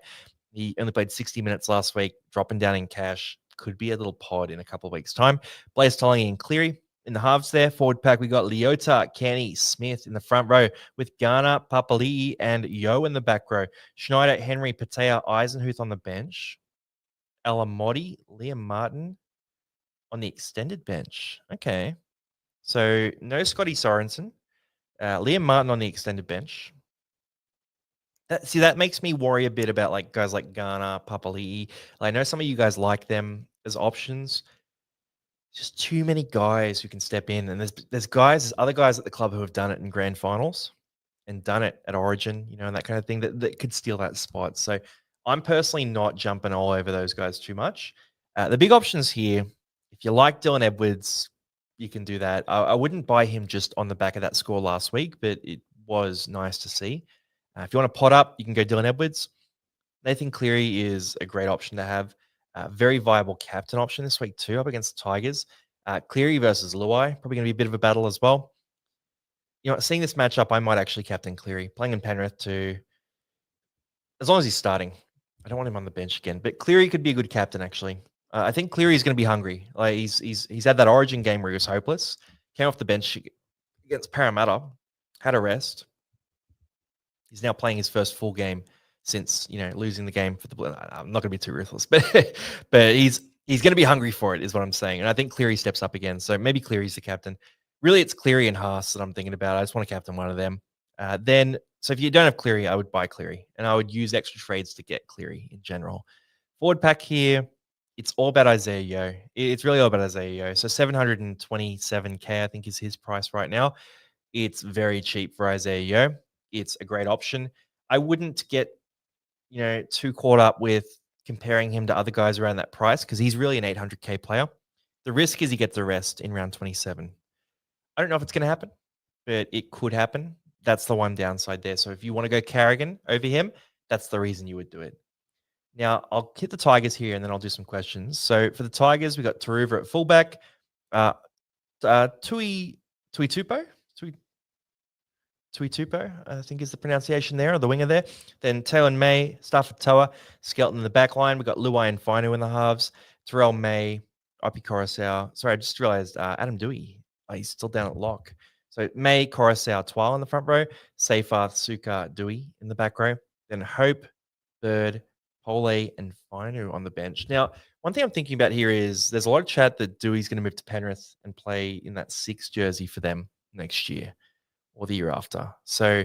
He only played 60 minutes last week, dropping down in cash. Could be a little pod in a couple of weeks' time. Blaze Tollingy and Cleary in the halves there. Forward pack, we got Leota, Kenny, Smith in the front row with Garner, Papali'i, and Yo in the back row. Schneider, Henry, Patea, Eisenhuth on the bench. Alamotti, Liam Martin on the extended bench. Okay. So no Scotty Sorensen. Liam Martin on the extended bench. That makes me worry a bit about like guys like Garner, Papali'i. I know some of you guys like them as options. Just too many guys who can step in, and there's other guys at the club who have done it in grand finals and done it at Origin, and that kind of thing that could steal that spot. So I'm personally not jumping all over those guys too much. The big options here, if you like Dylan Edwards, you can do that. I wouldn't buy him just on the back of that score last week, but it was nice to see. If you want to pot up, you can go Dylan Edwards. Nathan Cleary is a great option to have. Very viable captain option this week too, up against the Tigers. Cleary versus Luai, probably going to be a bit of a battle as well. Seeing this matchup, I might actually captain Cleary, playing in Penrith too. As long as he's starting. I don't want him on the bench again, but Cleary could be a good captain actually. I think Cleary is going to be hungry. Like he's had that Origin game where he was hopeless. Came off the bench against Parramatta, had a rest. He's now playing his first full game since losing the game for the Blue. I'm not going to be too ruthless, but he's going to be hungry for it, is what I'm saying. And I think Cleary steps up again. So maybe Cleary's the captain. Really, it's Cleary and Haas that I'm thinking about. I just want to captain one of them. So if you don't have Cleary, I would buy Cleary, and I would use extra trades to get Cleary in general. Forward pack here, it's all about Isaiah Yo. It's really all about Isaiah Yo. So 727K, I think, is his price right now. It's very cheap for Isaiah Yo. It's a great option. I wouldn't get, too caught up with comparing him to other guys around that price because he's really an 800K player. The risk is he gets the rest in round 27. I don't know if it's going to happen, but it could happen. That's the one downside there. So if you want to go Carrigan over him, that's the reason you would do it. Now, I'll hit the Tigers here and then I'll do some questions. So for the Tigers, we got Taruva at fullback, Tui Tupo, I think is the pronunciation there, or the winger there. Then Taylor May, Stafford Toa, Skelton in the back line. We've got Luai and Fino in the halves. Terrell May, Ipi Coruscant. Sorry, I just realized Adam Dewey. He's still down at lock. So May, Coruscant, Twal in the front row. Seyfarth, Suka, Dewey in the back row. Then Hope, Bird, Pole, and Fino on the bench. Now, one thing I'm thinking about here is there's a lot of chat that Dewey's going to move to Penrith and play in that 6 jersey for them next year or the year after. So,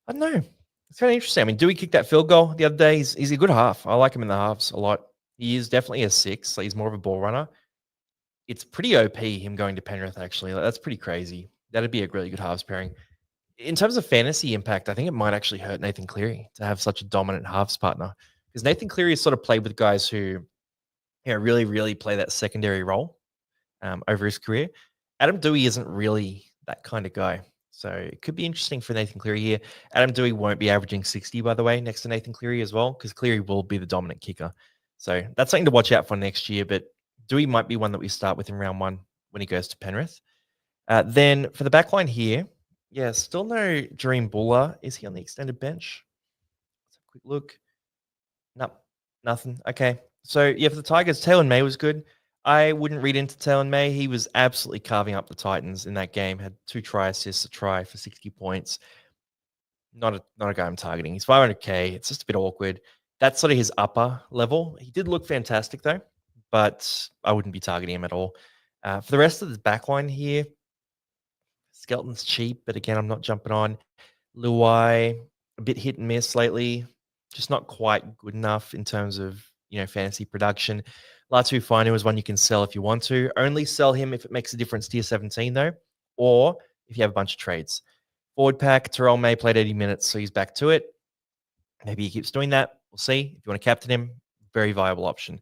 I don't know. It's kind of interesting. I mean, Dewey kicked that field goal the other day. He's a good half. I like him in the halves a lot. He is definitely a 6. So he's more of a ball runner. It's pretty OP, him going to Penrith, actually. That's pretty crazy. That'd be a really good halves pairing. In terms of fantasy impact, I think it might actually hurt Nathan Cleary to have such a dominant halves partner. Because Nathan Cleary has sort of played with guys who really, really play that secondary role over his career. Adam Dewey isn't really that kind of guy. So it could be interesting for Nathan Cleary here. Adam Dewey won't be averaging 60, by the way, next to Nathan Cleary as well, because Cleary will be the dominant kicker. So that's something to watch out for next year. But Dewey might be one that we start with in round 1 when he goes to Penrith. Then for the back line here, yeah, still no Dream Buller. Is he on the extended bench? Let's have a quick look. Nope, nothing. Okay. So yeah, for the Tigers, Taylor May was good. I wouldn't read into Taylor May. He was absolutely carving up the Titans in that game. Had 2 try assists, a try for 60 points. Not a guy I'm targeting. He's 500k. It's just a bit awkward. That's sort of his upper level. He did look fantastic though, but I wouldn't be targeting him at all. For the rest of the back line here, Skelton's cheap, but again, I'm not jumping on. Luai, a bit hit and miss lately. Just not quite good enough in terms of, fantasy production. Latu Finu is one you can sell if you want to. Only sell him if it makes a difference to your 17, though, or if you have a bunch of trades. Forward pack, Terrell May played 80 minutes, so he's back to it. Maybe he keeps doing that. We'll see. If you want to captain him, very viable option.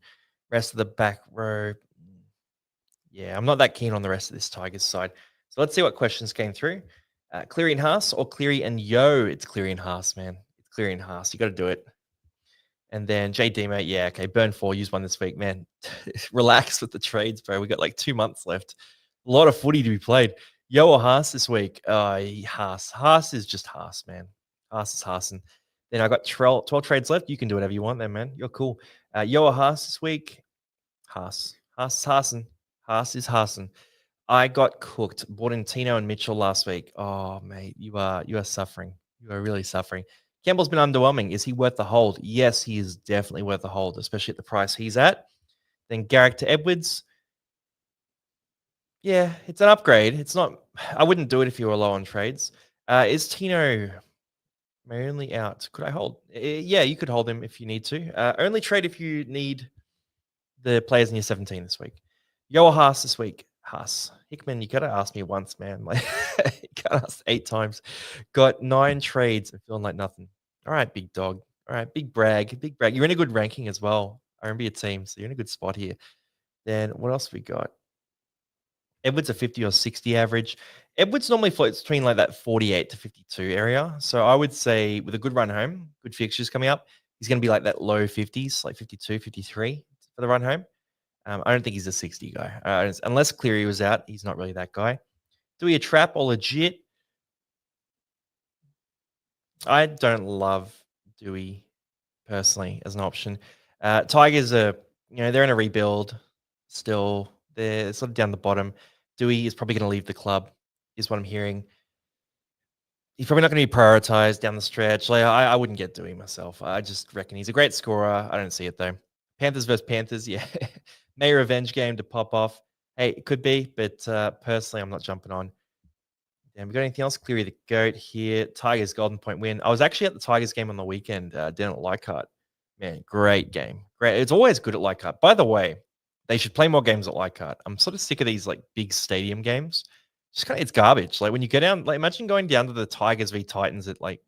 Rest of the back row, yeah, I'm not that keen on the rest of this Tigers side. So let's see what questions came through. Cleary and Haas or Cleary and Yo? It's Cleary and Haas, man. It's Cleary and Haas. You got to do it. And then JD, mate. Yeah, okay. Burn 4, use 1 this week, man. Relax with the trades, bro. We got like 2 months left. A lot of footy to be played. Yo or Haas this week? Haas. Haas is just Haas, man. Haas is Haasing. Then I got 12 trades left. You can do whatever you want there, man. You're cool. Yo or Haas this week? Haas. Haas is Haasing. Haas is Haasing. I got cooked. Bought in Tino and Mitchell last week. Oh, mate, you are suffering. You are really suffering. Campbell's been underwhelming. Is he worth the hold? Yes, he is definitely worth the hold, especially at the price he's at. Then Garrick to Edwards. Yeah, it's an upgrade. It's not. I wouldn't do it if you were low on trades. Is Tino only out? Could I hold? Yeah, you could hold him if you need to. Only trade if you need the players in your 17 this week. Yo or Haas this week? Haas. Hickman, you got to ask me once, man. Like, you got to ask 8 times. Got 9 trades and feeling like nothing. All right, big dog. All right, big brag. Big brag. You're in a good ranking as well. I remember your team, so you're in a good spot here. Then what else we got? Edwards a 50 or 60 average. Edwards normally floats between like that 48 to 52 area. So I would say with a good run home, good fixtures coming up, he's going to be like that low 50s, like 52, 53 for the run home. I don't think he's a 60 guy. Unless Cleary was out, he's not really that guy. Do we a trap or legit? I don't love Dewey personally as an option. Tigers are, they're in a rebuild still. They're sort of down the bottom. Dewey is probably going to leave the club, is what I'm hearing. He's probably not going to be prioritized down the stretch. Like I wouldn't get Dewey myself. I just reckon he's a great scorer. I don't see it though. Panthers versus Panthers, yeah. May revenge game to pop off. Hey, it could be, but personally, I'm not jumping on. And we got anything else? Cleary the GOAT here. Tigers Golden Point win. I was actually at the Tigers game on the weekend down at Leichhardt. Man, great game. Great. It's always good at Leichhardt. By the way, they should play more games at Leichhardt. I'm sort of sick of these like big stadium games. Just kind of, it's garbage. Like when you go down, like imagine going down to the Tigers v Titans at like,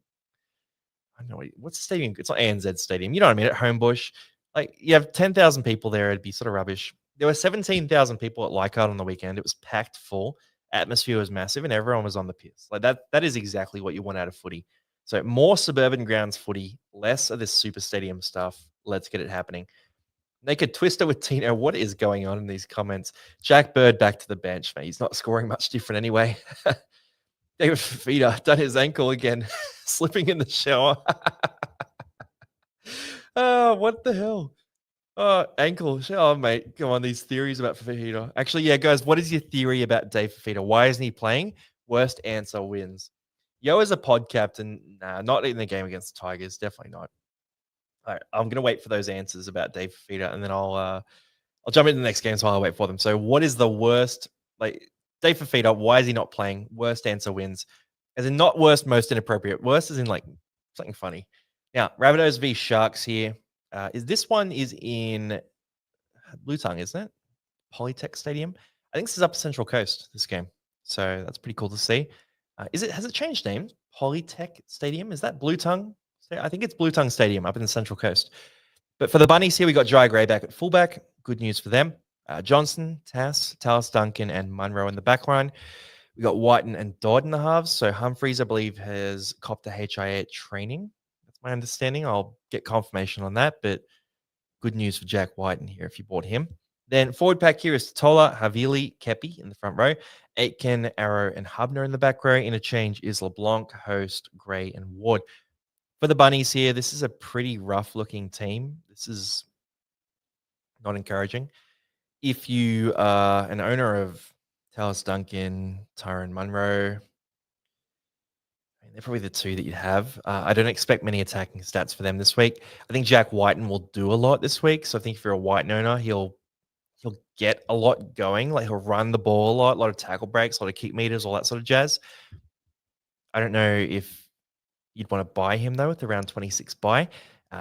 I don't know, what's the stadium? It's not ANZ Stadium. You know what I mean? At Homebush. Like you have 10,000 people there. It'd be sort of rubbish. There were 17,000 people at Leichhardt on the weekend. It was packed full. Atmosphere was massive and everyone was on the piss. Like that is exactly what you want out of footy. So more suburban grounds footy, less of this super stadium stuff. Let's get it happening. Naked Twister with Tino. What is going on in these comments? Jack Bird back to the bench, mate. He's not scoring much different anyway. David Fafita done his ankle again, slipping in the shower. Oh, what the hell? Oh, ankle. Oh, mate. Come on, these theories about Fafita. Actually, yeah, guys, what is your theory about Dave Fafita? Why isn't he playing? Worst answer wins. Yo is a pod captain. Nah, not in the game against the Tigers. Definitely not. All right, I'm gonna wait for those answers about Dave Fafita, and then I'll jump into the next games while I wait for them. So, what is the worst? Like Dave Fafita, why is he not playing? Worst answer wins. As in, not worst, most inappropriate. Worst is in like something funny. Now, Rabbitohs v Sharks here. Is this one is in Blue Tongue, isn't it? Polytech Stadium. I think this is up Central Coast. This game, so that's pretty cool to see. Has it changed names? Polytech Stadium. Is that Blue Tongue? I think it's Blue Tongue Stadium up in the Central Coast. But for the Bunnies here, we got Jai Gray back at fullback. Good news for them. Johnson, Tallis Duncan, and Munro in the back line. We got Whiten and Dodd in the halves. So Humphreys, I believe, has copped a HIA training. That's my understanding. I'll get confirmation on that. But good news for Jack Whiten here if you bought him. Then forward pack here is Tola, Havili, Kepi in the front row. Aitken, Arrow, and Hubner in the back row. Interchange is LeBlanc, Host, Gray, and Ward. For the Bunnies here, this is a pretty rough-looking team. This is not encouraging. If you are an owner of Talis Duncan, Tyron Munro, they're probably the two that you'd have. I don't expect many attacking stats for them this week. I think Jack Whiten will do a lot this week. So I think if you're a Whiten owner, he'll get a lot going. Like he'll run the ball a lot of tackle breaks, a lot of kick meters, all that sort of jazz. I don't know if you'd want to buy him though with around 26 buy.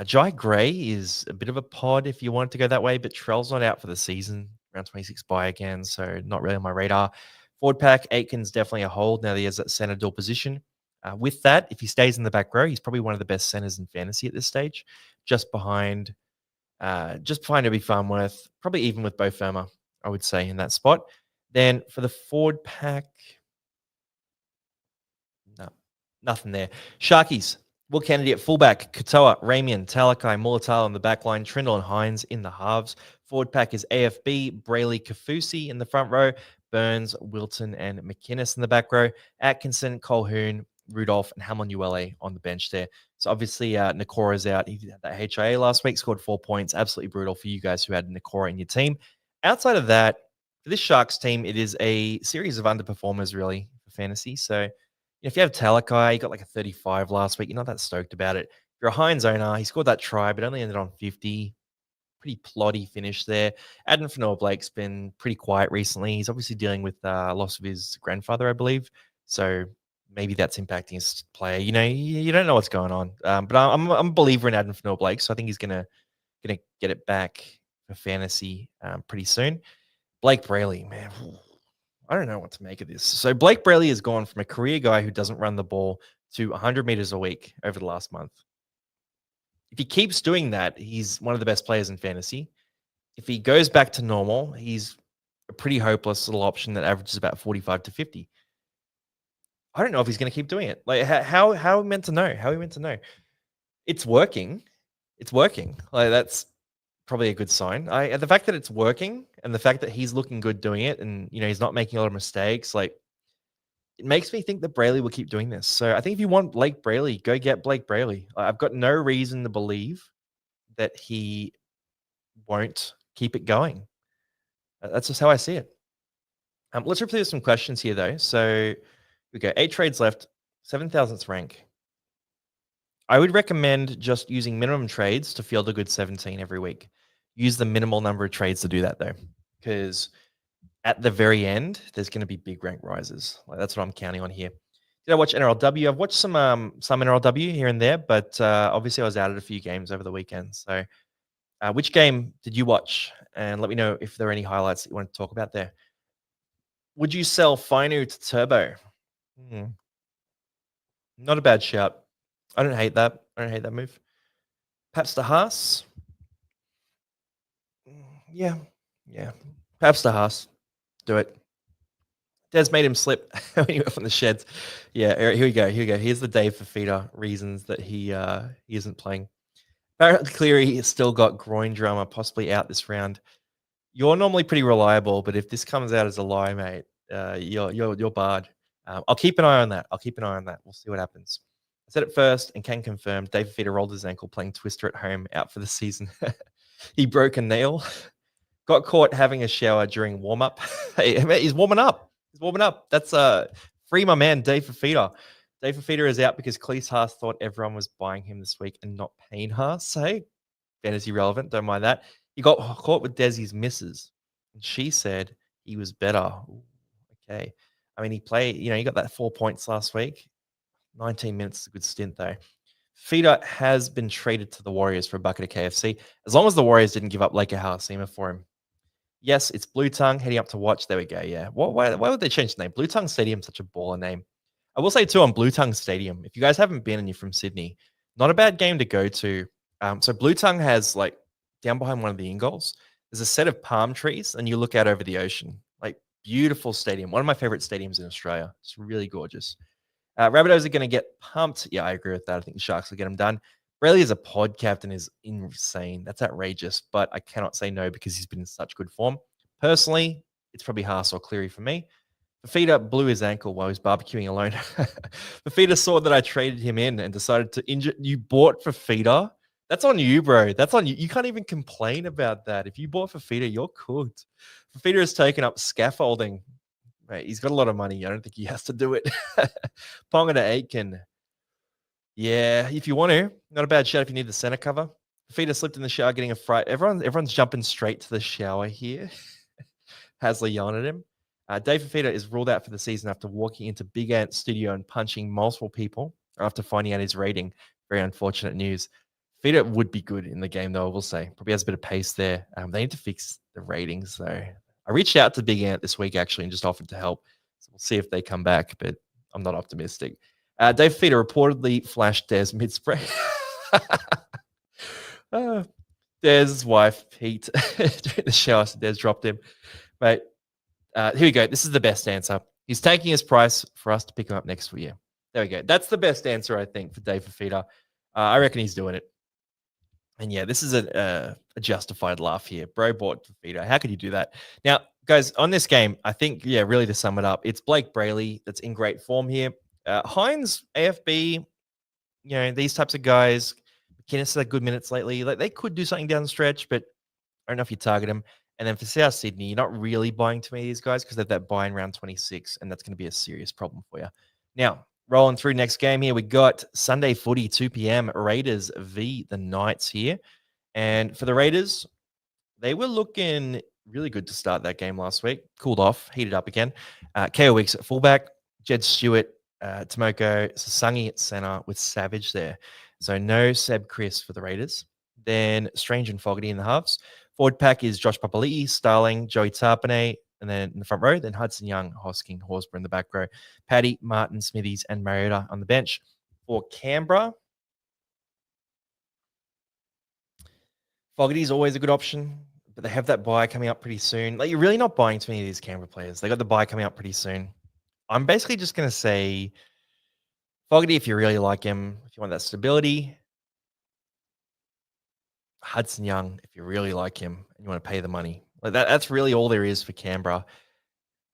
Jai Gray is a bit of a pod if you want to go that way, but Trell's not out for the season. Around 26 buy again, so not really on my radar. Forward pack, Aitken's definitely a hold now that he has that center dual position. With that, if he stays in the back row, he's probably one of the best centers in fantasy at this stage, just behind Obi Farmworth, probably even with Bo Firma, I would say, in that spot. Then for the forward pack, no, nothing there. Sharkies, Will Kennedy at fullback, Katoa, Ramian, Talakai, Mulatalo on the back line, Trindle and Hines in the halves. Forward pack is AFB, Brayley, Kafusi in the front row, Burns, Wilton, and McInnes in the back row. Atkinson, Colhoun, Rudolph, and Hamanuele on the bench there. So obviously, Nakora's out. He had that HIA last week, scored 4 points. Absolutely brutal for you guys who had Nakora in your team. Outside of that, for this Sharks team, it is a series of underperformers, really, for fantasy. So if you have Talakai, he got like a 35 last week. You're not that stoked about it. If you're a Hines owner, he scored that try, but only ended on 50. Pretty ploddy finish there. Adam Fanua-Blake's been pretty quiet recently. He's obviously dealing with loss of his grandfather, I believe. So maybe that's impacting his play. You don't know what's going on. But I'm a believer in Adam Fanua-Blake, so I think he's gonna get it back for fantasy pretty soon. Blake Brayley, man, I don't know what to make of this. So Blake Brayley has gone from a career guy who doesn't run the ball to 100 meters a week over the last month. If he keeps doing that, he's one of the best players in fantasy. If he goes back to normal, he's a pretty hopeless little option that averages about 45 to 50. I don't know if he's going to keep doing it. Like how are we meant to know? How are we meant to know? It's working. It's working. Like that's probably a good sign. The fact that it's working and the fact that he's looking good doing it, and he's not making a lot of mistakes, like it makes me think that Brayley will keep doing this. So I think if you want Blake Brayley, go get Blake Brayley. I've got no reason to believe that he won't keep it going. That's just how I see it. Let's rip through some questions here, though. So we go 8 trades left, 7,000th rank. I would recommend just using minimum trades to field a good 17 every week. Use the minimal number of trades to do that, though, because at the very end, there's going to be big rank rises. Like that's what I'm counting on here. Did I watch NRLW? I've watched some NRLW here and there, but obviously I was out at a few games over the weekend. So which game did you watch? And let me know if there are any highlights that you want to talk about there. Would you sell Finu to Turbo? Not a bad shout. I don't hate that. I don't hate that move. Perhaps the Haas? Yeah. Perhaps the Haas. Do it. Des made him slip when he went from the sheds. Yeah, here we go. Here's the Dave Fafita reasons that he isn't playing. Apparently, Cleary has still got groin drama, possibly out this round. You're normally pretty reliable, but if this comes out as a lie, mate, you're barred. I'll keep an eye on that. We'll see what happens. I said it first and can confirm. Dave Fafita rolled his ankle playing Twister at home, out for the season. He broke a nail. Got caught having a shower during warm up. He's warming up. That's free my man Dave Fafita. Dave Fafita is out because Cleese Haas thought everyone was buying him this week and not paying Haas. Hey, fantasy relevant. Don't mind that. He got caught with Desi's misses, and she said he was better. Ooh, okay. I mean, he got that 4 points last week. 19 minutes is a good stint, though. Fafita has been traded to the Warriors for a bucket of KFC, as long as the Warriors didn't give up Lake Harasima for him. Yes, it's Blue Tongue heading up to watch. There we go. Yeah. Why would they change the name? Blue Tongue Stadium, such a baller name. I will say too on Blue Tongue Stadium, if you guys haven't been and you're from Sydney, not a bad game to go to. So Blue Tongue has like down behind one of the in-goals, there's a set of palm trees and you look out over the ocean. Like beautiful stadium. One of my favorite stadiums in Australia. It's really gorgeous. Rabbitohs are going to get pumped. Yeah, I agree with that. I think the Sharks will get them done. Brayley as a pod captain is insane. That's outrageous, but I cannot say no because he's been in such good form. Personally, it's probably Haas or Cleary for me. Fafita blew his ankle while he was barbecuing alone. Fafita saw that I traded him in and decided to injure. You bought Fafita? That's on you, bro. That's on you. You can't even complain about that. If you bought Fafita, you're cooked. Fafita has taken up scaffolding. Mate, he's got a lot of money. I don't think he has to do it. Ponga to Aitken. Yeah, if you want to. Not a bad shot if you need the center cover. Fafita slipped in the shower getting a fright. Everyone's jumping straight to the shower here. Hasley yelling at him. Dave Fafita is ruled out for the season after walking into Big Ant's studio and punching multiple people after finding out his rating. Very unfortunate news. Fafita would be good in the game, though, I will say. Probably has a bit of pace there. They need to fix the ratings, though. I reached out to Big Ant this week, actually, and just offered to help. So we'll see if they come back, but I'm not optimistic. Dave Fafita reportedly flashed Des mid-spray. Des' wife, Pete, during the shower, so Des dropped him. Mate, here we go. This is the best answer. He's taking his price for us to pick him up next year. There we go. That's the best answer, I think, for Dave Fafita. I reckon he's doing it. And yeah, this is a justified laugh here. Bro bought Fafita. How could you do that? Now, guys, on this game, I think, yeah, really to sum it up, it's Blake Brayley that's in great form here. Hines, AFB, these types of guys, McInnes had good minutes lately. Like they could do something down the stretch, but I don't know if you target them. And then for South Sydney, you're not really buying too many of these guys because they're that buy in round 26, and that's going to be a serious problem for you. Now, rolling through next game here, we got Sunday footy, 2 p.m. Raiders v. the Knights here. And for the Raiders, they were looking really good to start that game last week. Cooled off, heated up again. KO Weeks at fullback, Jed Stewart, Tomoko, Sasangi at center with Savage there. So no Seb Chris for the Raiders. Then Strange and Fogarty in the halves. Forward pack is Josh Papali'i, Starling, Joey Tarpanay, and then in the front row, then Hudson Young, Hosking, Horsburgh in the back row. Paddy, Martin, Smithies, and Mariota on the bench. For Canberra, Fogarty is always a good option, but they have that buy coming up pretty soon. Like, you're really not buying too many of these Canberra players. They got the buy coming up pretty soon. I'm basically just going to say Fogarty if you really like him, if you want that stability. Hudson Young if you really like him and you want to pay the money. Like that's really all there is for Canberra.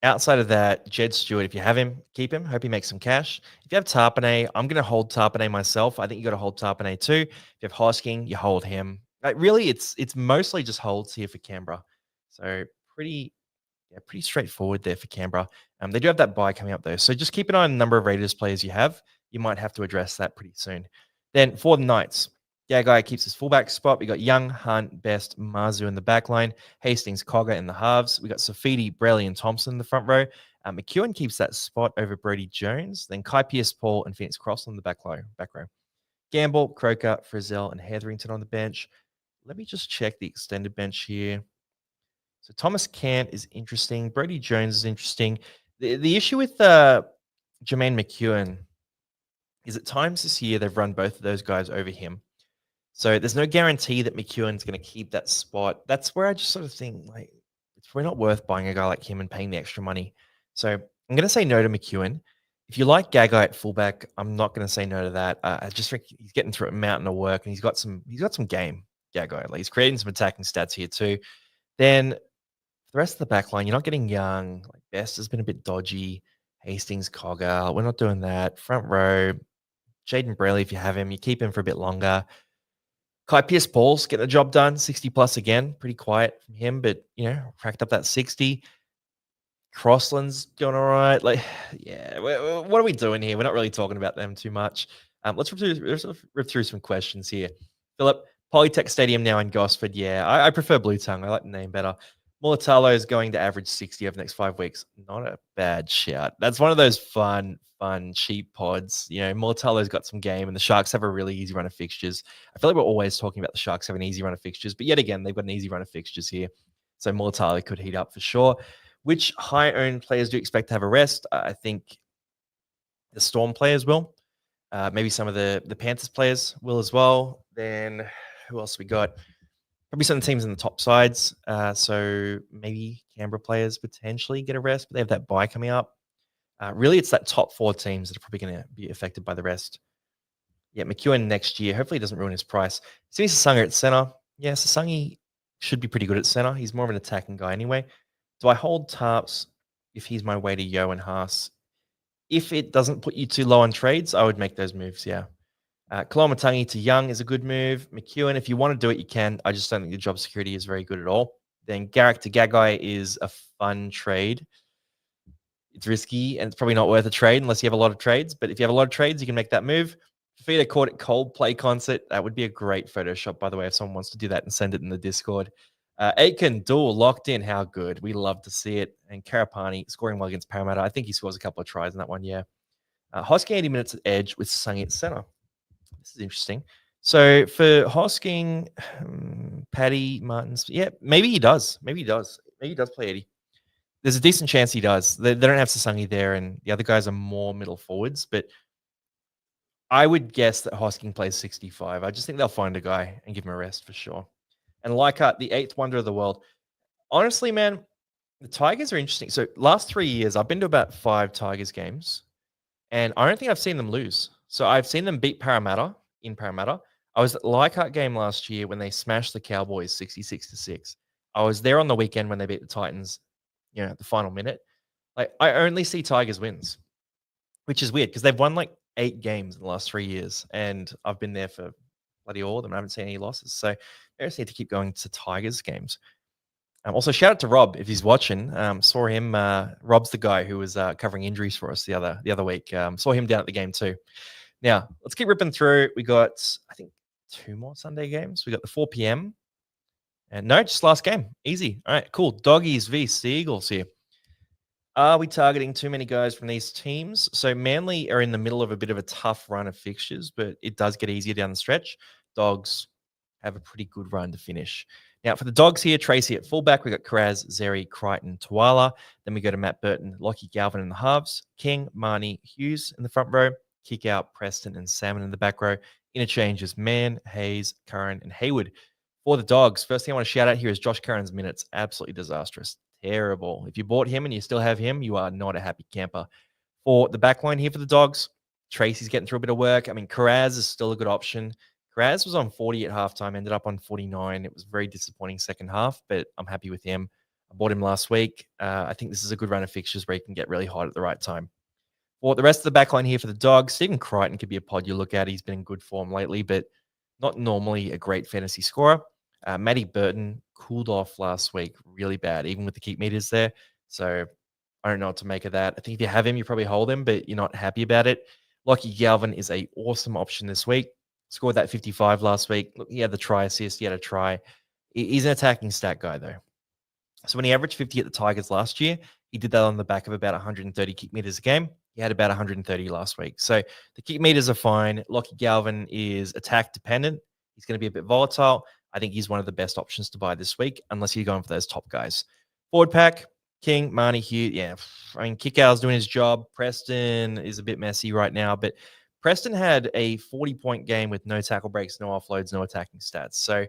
Outside of that, Jed Stewart, if you have him, keep him. Hope he makes some cash. If you have Tarpanay, I'm going to hold Tarpanay myself. I think you got to hold Tarpanay too. If you have Hosking, you hold him. Like really, it's mostly just holds here for Canberra. So pretty straightforward there for Canberra. They do have that buy coming up though. So just keep an eye on the number of Raiders players you have. You might have to address that pretty soon. Then for the Knights, Guy keeps his fullback spot. We got Young, Hunt, Best, Marzu in the back line. Hastings, Cogger in the halves. We got Safidi, Braley, and Thompson in the front row. McEwen keeps that spot over Brody Jones. Then Kai Pierce, Paul, and Phoenix Cross on the back row. Gamble, Croker, Frizzell, and Hetherington on the bench. Let me just check the extended bench here. So Thomas Cant is interesting. Brody Jones is interesting. The issue with Jermaine McEwen is at times this year they've run both of those guys over him. So there's no guarantee that McEwen's going to keep that spot. That's where I just sort of think, like, it's probably not worth buying a guy like him and paying the extra money. So I'm going to say no to McEwen. If you like Gagai at fullback, I'm not going to say no to that. I just think he's getting through a mountain of work, and he's got some game. Gagai, like he's creating some attacking stats here too. Then the rest of the back line, you're not getting Young. Like Best has been a bit dodgy. Hastings, Cogger, we're not doing that. Front row, Jaden Braley, if you have him, you keep him for a bit longer. Kai Pierce Paul's getting the job done, 60 plus again. Pretty quiet from him, but cracked up that 60. Crossland's doing all right. Like, yeah, what are we doing here? We're not really talking about them too much. Let's rip through some questions here. Philip, Polytech Stadium now in Gosford. Yeah, I prefer Blue Tongue. I like the name better. Mulatalo is going to average 60 over the next 5 weeks. Not a bad shout. That's one of those fun, cheap pods. Mulatalo's got some game, and the Sharks have a really easy run of fixtures. I feel like we're always talking about the Sharks having an easy run of fixtures, but yet again, they've got an easy run of fixtures here. So Mulatalo could heat up for sure. Which high-owned players do you expect to have a rest? I think the Storm players will. Maybe some of the Panthers players will as well. Then who else we got? Probably some of the teams in the top sides. So maybe Canberra players potentially get a rest, but they have that bye coming up. Really, it's that top 4 teams that are probably going to be affected by the rest. Yeah, McEwen next year. Hopefully, he doesn't ruin his price. Simi Sasunga at center. Yeah, Sasungi should be pretty good at center. He's more of an attacking guy anyway. Do I hold Tarps if he's my way to Yo and Haas? If it doesn't put you too low on trades, I would make those moves. Yeah. Kolomatangi to Young is a good move. McEwen, if you want to do it, you can. I just don't think the job security is very good at all. Then Garrick to Gagai is a fun trade. It's risky and it's probably not worth a trade unless you have a lot of trades. But if you have a lot of trades, you can make that move. Fafita caught it Coldplay concert. That would be a great Photoshop, by the way, if someone wants to do that and send it in the Discord. Aiken duel locked in. How good. We love to see it. And Karapani scoring well against Parramatta. I think he scores a couple of tries in that one, yeah. Hosking 80 minutes at edge with Sungy at center. This is interesting. So for Hosking, Paddy Martins, yeah, maybe he does. Maybe he does. Maybe he does play 80. There's a decent chance he does. They don't have Sasungi there, and the other guys are more middle forwards. But I would guess that Hosking plays 65. I just think they'll find a guy and give him a rest for sure. And Leichhardt, the eighth wonder of the world. Honestly, man, the Tigers are interesting. So last 3 years, I've been to about 5 Tigers games, and I don't think I've seen them lose. So I've seen them beat Parramatta in Parramatta. I was at Leichhardt game last year when they smashed the Cowboys 66-6. I was there on the weekend when they beat the Titans, at the final minute. Like, I only see Tigers wins, which is weird because they've won like 8 games in the last 3 years, and I've been there for bloody all of them. I haven't seen any losses. So they just need to keep going to Tigers games. Also, shout out to Rob if he's watching. Saw him. Rob's the guy who was covering injuries for us the other week. Saw him down at the game too. Now let's keep ripping through. We got, I think, 2 more Sunday games. We got the 4 p.m. and no, just last game. Easy. All right, cool. Doggies v Seagulls here. Are we targeting too many guys from these teams? So Manly are in the middle of a bit of a tough run of fixtures, but it does get easier down the stretch. Dogs have a pretty good run to finish. Now, for the Dogs here, Tracy at fullback, we got Karaz, Zeri, Crichton, Tuala. Then we go to Matt Burton, Lockie Galvin in the halves, King, Marnie, Hughes in the front row, kick out Preston and Salmon in the back row. Interchanges, Mann, Hayes, Curran, and Hayward. For the Dogs, first thing I want to shout out here is Josh Curran's minutes. Absolutely disastrous. Terrible. If you bought him and you still have him, you are not a happy camper. For the back line here for the Dogs, Tracy's getting through a bit of work. I mean, Karaz is still a good option. Karaz was on 40 at halftime, ended up on 49. It was a very disappointing second half, but I'm happy with him. I bought him last week. I think this is a good run of fixtures where he can get really hot at the right time. For the rest of the back line here for the Dogs, Stephen Crichton could be a pod you look at. He's been in good form lately, but not normally a great fantasy scorer. Matty Burton cooled off last week really bad, even with the keep meters there. So I don't know what to make of that. I think if you have him, you probably hold him, but you're not happy about it. Lockie Galvin is an awesome option this week. Scored that 55 last week. Look, he had the try assist. He had a try. He's an attacking stat guy, though. So when he averaged 50 at the Tigers last year, he did that on the back of about 130 kick meters a game. He had about 130 last week. So the kick meters are fine. Lockie Galvin is attack dependent. He's going to be a bit volatile. I think he's one of the best options to buy this week, unless you're going for those top guys. Forward pack, King, Marnie, Hugh. Yeah, I mean, Kickout's doing his job. Preston is a bit messy right now, but Preston had a 40-point game with no tackle breaks, no offloads, no attacking stats. So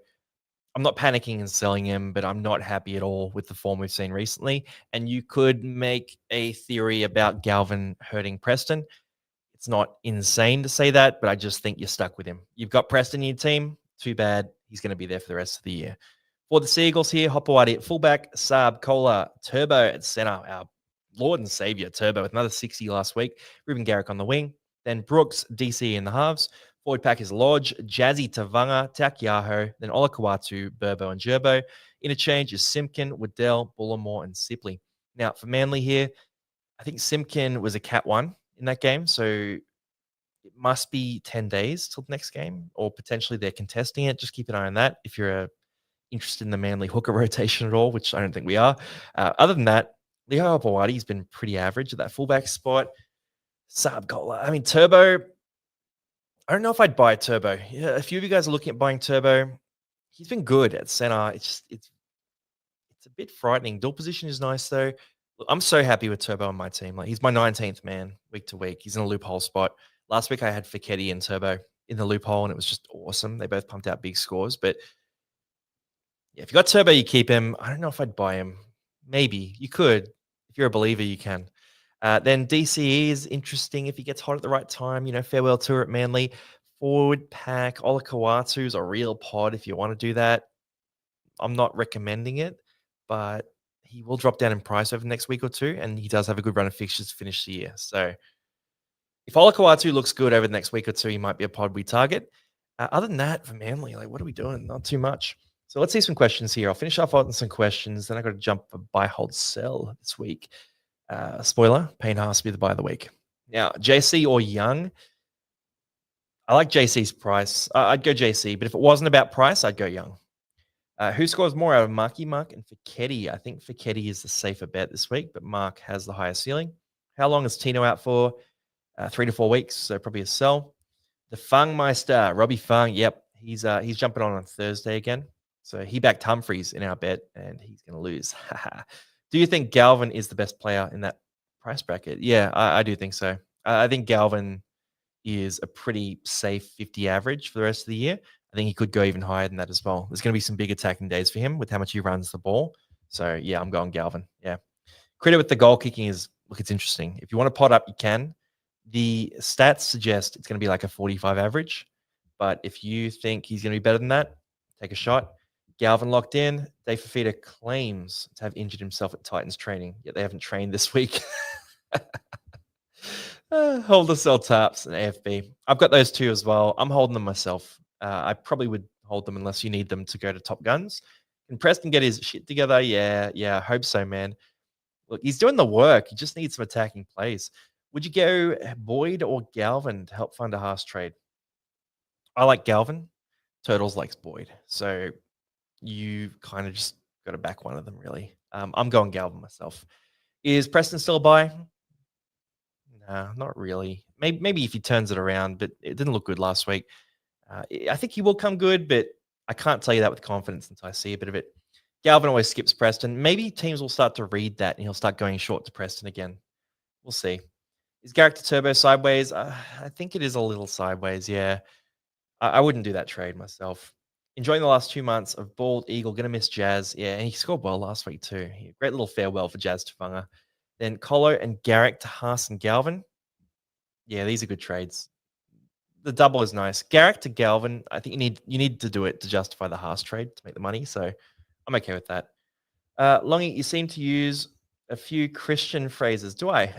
I'm not panicking and selling him, but I'm not happy at all with the form we've seen recently. And you could make a theory about Galvin hurting Preston. It's not insane to say that, but I just think you're stuck with him. You've got Preston in your team. Too bad. He's going to be there for the rest of the year. For the Seagulls here, Hopewadi at fullback, Saab, Kohler, Turbo at center. Our Lord and Savior, Turbo, with another 60 last week. Ruben Garrick on the wing. Then Brooks, DC in the halves. Forward pack is Lodge, Jazzy Tavanga, Takyaho, then Olakawatu, Burbo, and Gerbo. Interchange is Simpkin, Waddell, Bullimore, and Sipley. Now, for Manly here, I think Simpkin was a Cat 1 in that game, so it must be 10 days till the next game, or potentially they're contesting it. Just keep an eye on that if you're interested in the Manly hooker rotation at all, which I don't think we are. Other than that, Leo Opawati's been pretty average at that fullback spot. Saab Gola. I mean, Turbo, I don't know if I'd buy Turbo. Yeah, a few of you guys are looking at buying Turbo. He's been good at center. It's a bit frightening. Dual position is nice though. Look, I'm so happy with Turbo on my team. Like, he's my 19th man week to week. He's in a loophole spot. Last week I had Fiketti and Turbo in the loophole, and it was just awesome. They both pumped out big scores. But yeah, if you got Turbo, you keep him. I don't know if I'd buy him. Maybe you could. If you're a believer, you can. Then DCE is interesting if he gets hot at the right time. Farewell tour at Manly. forward pack. Olakawatu's a real pod if you want to do that. I'm not recommending it, but he will drop down in price over the next week or two, and he does have a good run of fixtures to finish the year. So if Olakawatu looks good over the next week or two, he might be a pod we target. Other than that, for Manly, like what are we doing? Not too much. So let's see some questions here. I'll finish off on some questions. Then I got to jump for buy, hold, sell this week. Spoiler: Payne Haas will be the buy of the week. Now, JC or Young? I like JC's price. I'd go JC, but if it wasn't about price, I'd go Young. Who scores more out of Marky Mark and Fiketti? I think Fiketti is the safer bet this week, but Mark has the higher ceiling. How long is Tino out for? 3 to 4 weeks, so probably a sell. The Fangmeister, Robbie Fang. Yep, he's jumping on Thursday again. So he backed Humphreys in our bet, and he's going to lose. Do you think Galvin is the best player in that price bracket? Yeah, I do think so. I think Galvin is a pretty safe 50 average for the rest of the year. I think he could go even higher than that as well. There's going to be some big attacking days for him with how much he runs the ball. So yeah, I'm going Galvin. Yeah. Credit with the goal kicking is, look, it's interesting. If you want to pot up, you can. The stats suggest it's going to be like a 45 average. But if you think he's going to be better than that, take a shot. Galvin locked in. Dave Fafita claims to have injured himself at Titans training, yet they haven't trained this week. Hold the sell taps and AFB. I've got those two as well. I'm holding them myself. I probably would hold them unless you need them to go to Top Guns. Can Preston get his shit together? Yeah, I hope so, man. Look, he's doing the work. He just needs some attacking plays. Would you go Boyd or Galvin to help fund a Haas trade? I like Galvin. Turtles likes Boyd. So you kind of just got to back one of them, really. I'm going Galvin myself. Is Preston still a buy? No, not really. Maybe if he turns it around, but it didn't look good last week. I think he will come good, but I can't tell you that with confidence until I see a bit of it. Galvin always skips Preston. Maybe teams will start to read that and he'll start going short to Preston again. We'll see. Is Garrick to Turbo sideways? I think it is a little sideways, yeah. I wouldn't do that trade myself. Enjoying the last 2 months of Bald Eagle. Going to miss Jazz. Yeah, and he scored well last week too. Great little farewell for Jazz Tufunga. Then Colo and Garrick to Haas and Galvin. Yeah, these are good trades. The double is nice. Garrick to Galvin, I think you need to do it to justify the Haas trade to make the money. So I'm okay with that. Longy, you seem to use a few Christian phrases. Do I?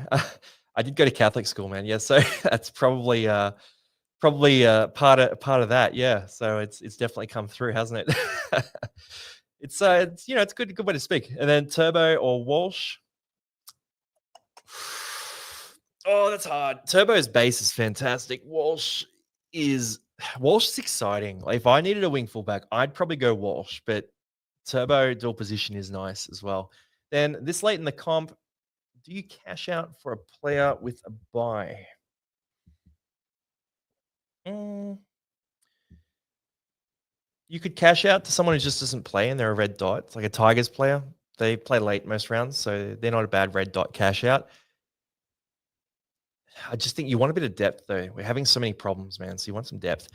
I did go to Catholic school, man. Yeah, so that's probably part of that. Yeah, so it's definitely come through, hasn't it? it's it's good way to speak. And then Turbo or Walsh. Oh, that's hard. Turbo's base is fantastic. Walsh is exciting. Like, if I needed a wing fullback, I'd probably go Walsh, but Turbo dual position is nice as well. Then this late in the comp, do you cash out for a player with a buy? You could cash out to someone who just doesn't play and they're a red dot. It's like a Tigers player. They play late most rounds, so they're not a bad red dot cash out. I just think you want a bit of depth, though. We're having so many problems, man. So you want some depth.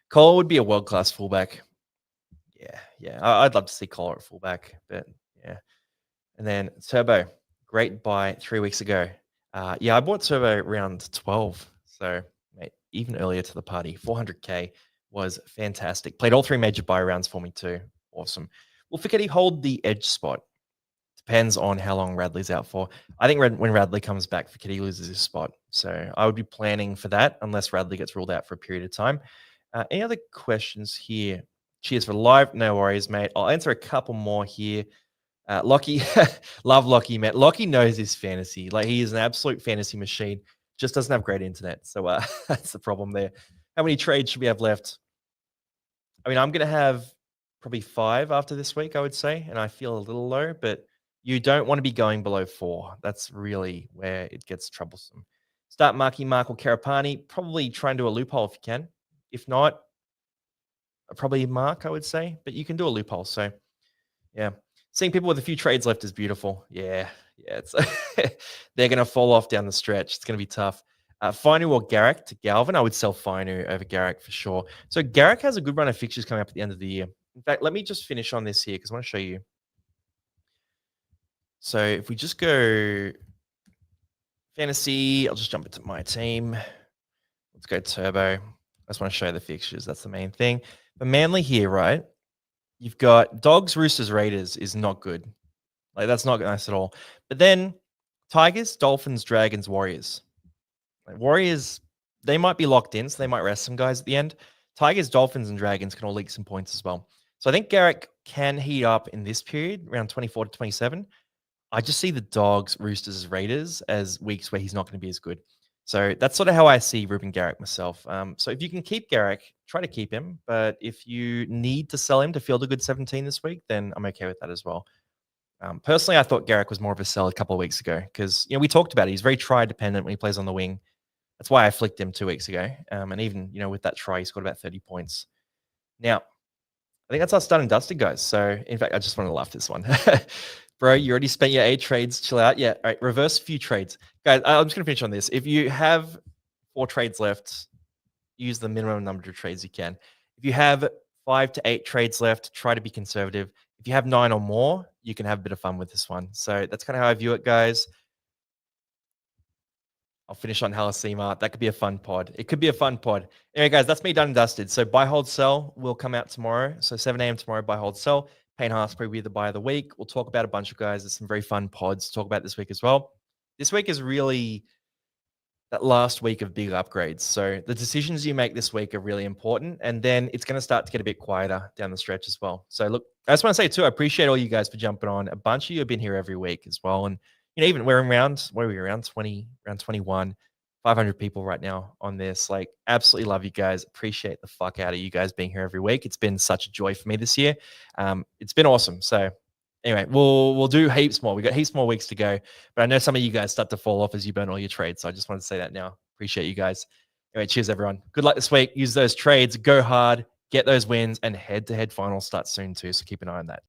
Cole would be a world-class fullback. Yeah. I'd love to see Cole at fullback, but yeah. And then Turbo, great buy 3 weeks ago. I bought Turbo around 12. So, mate, even earlier to the party. 400K was fantastic. Played all 3 major buy rounds for me, too. Awesome. Will Fiketti hold the edge spot? Depends on how long Radley's out for. I think when Radley comes back, Fiketti loses his spot. So I would be planning for that unless Radley gets ruled out for a period of time. Any other questions here? Cheers for live. No worries, mate. I'll answer a couple more here. Lockie, love Lockie, man. Lockie knows his fantasy. Like, he is an absolute fantasy machine. Just doesn't have great internet. So that's the problem there. How many trades should we have left? I mean, I'm going to have probably 5 after this week, I would say. And I feel a little low, but you don't want to be going below 4. That's really where it gets troublesome. Start marking Mark or Karapani. Probably try and do a loophole if you can. If not, probably Mark, I would say. But you can do a loophole. So, yeah. Seeing people with a few trades left is beautiful. Yeah. It's they're going to fall off down the stretch. It's going to be tough. Finu or Garrick to Galvin. I would sell Finu over Garrick for sure. So Garrick has a good run of fixtures coming up at the end of the year. In fact, let me just finish on this here because I want to show you. So if we just go fantasy, I'll just jump into my team. Let's go Turbo. I just want to show the fixtures. That's the main thing. But Manly here, right? You've got Dogs, Roosters, Raiders is not good. Like that's not nice at all. But then Tigers, Dolphins, Dragons, Warriors. Like Warriors, they might be locked in, so they might rest some guys at the end. Tigers, Dolphins, and Dragons can all leak some points as well. So I think Garrick can heat up in this period, around 24 to 27. I just see the Dogs, Roosters, Raiders as weeks where he's not going to be as good. So that's sort of how I see Ruben Garrick myself. So if you can keep Garrick, try to keep him. But if you need to sell him to field a good 17 this week, then I'm okay with that as well. Personally, I thought Garrick was more of a sell a couple of weeks ago because we talked about it. He's very try dependent when he plays on the wing. That's why I flicked him 2 weeks ago. And even with that try, he scored about 30 points. Now, I think that's us done and dusted, guys. So, in fact, I just want to laugh this one. Bro, you already spent your 8 trades. Chill out. Yeah. All right. Reverse few trades. Guys, I'm just going to finish on this. If you have 4 trades left, use the minimum number of trades you can. If you have 5 to 8 trades left, try to be conservative. If you have 9 or more, you can have a bit of fun with this one. So that's kind of how I view it, guys. I'll finish on Halasima. That could be a fun pod. It could be a fun pod. Anyway, guys, that's me done and dusted. So buy, hold, sell will come out tomorrow. So 7 a.m. tomorrow, buy, hold, sell. Payne Haas will be the buy of the week. We'll talk about a bunch of guys. There's some very fun pods to talk about this week as well. This week is really that last week of big upgrades. So the decisions you make this week are really important. And then it's going to start to get a bit quieter down the stretch as well. So look, I just want to say too, I appreciate all you guys for jumping on. A bunch of you have been here every week as well. And even we're around, what are we, around 20, around 21, 500 people right now on this. Like, absolutely love you guys. Appreciate the fuck out of you guys being here every week. It's been such a joy for me this year. It's been awesome. So anyway, we'll do heaps more. We got heaps more weeks to go, but I know some of you guys start to fall off as you burn all your trades. So I just wanted to say that now. Appreciate you guys. Anyway, cheers everyone. Good luck this week. Use those trades, go hard, get those wins, and head-to-head finals start soon too. So keep an eye on that.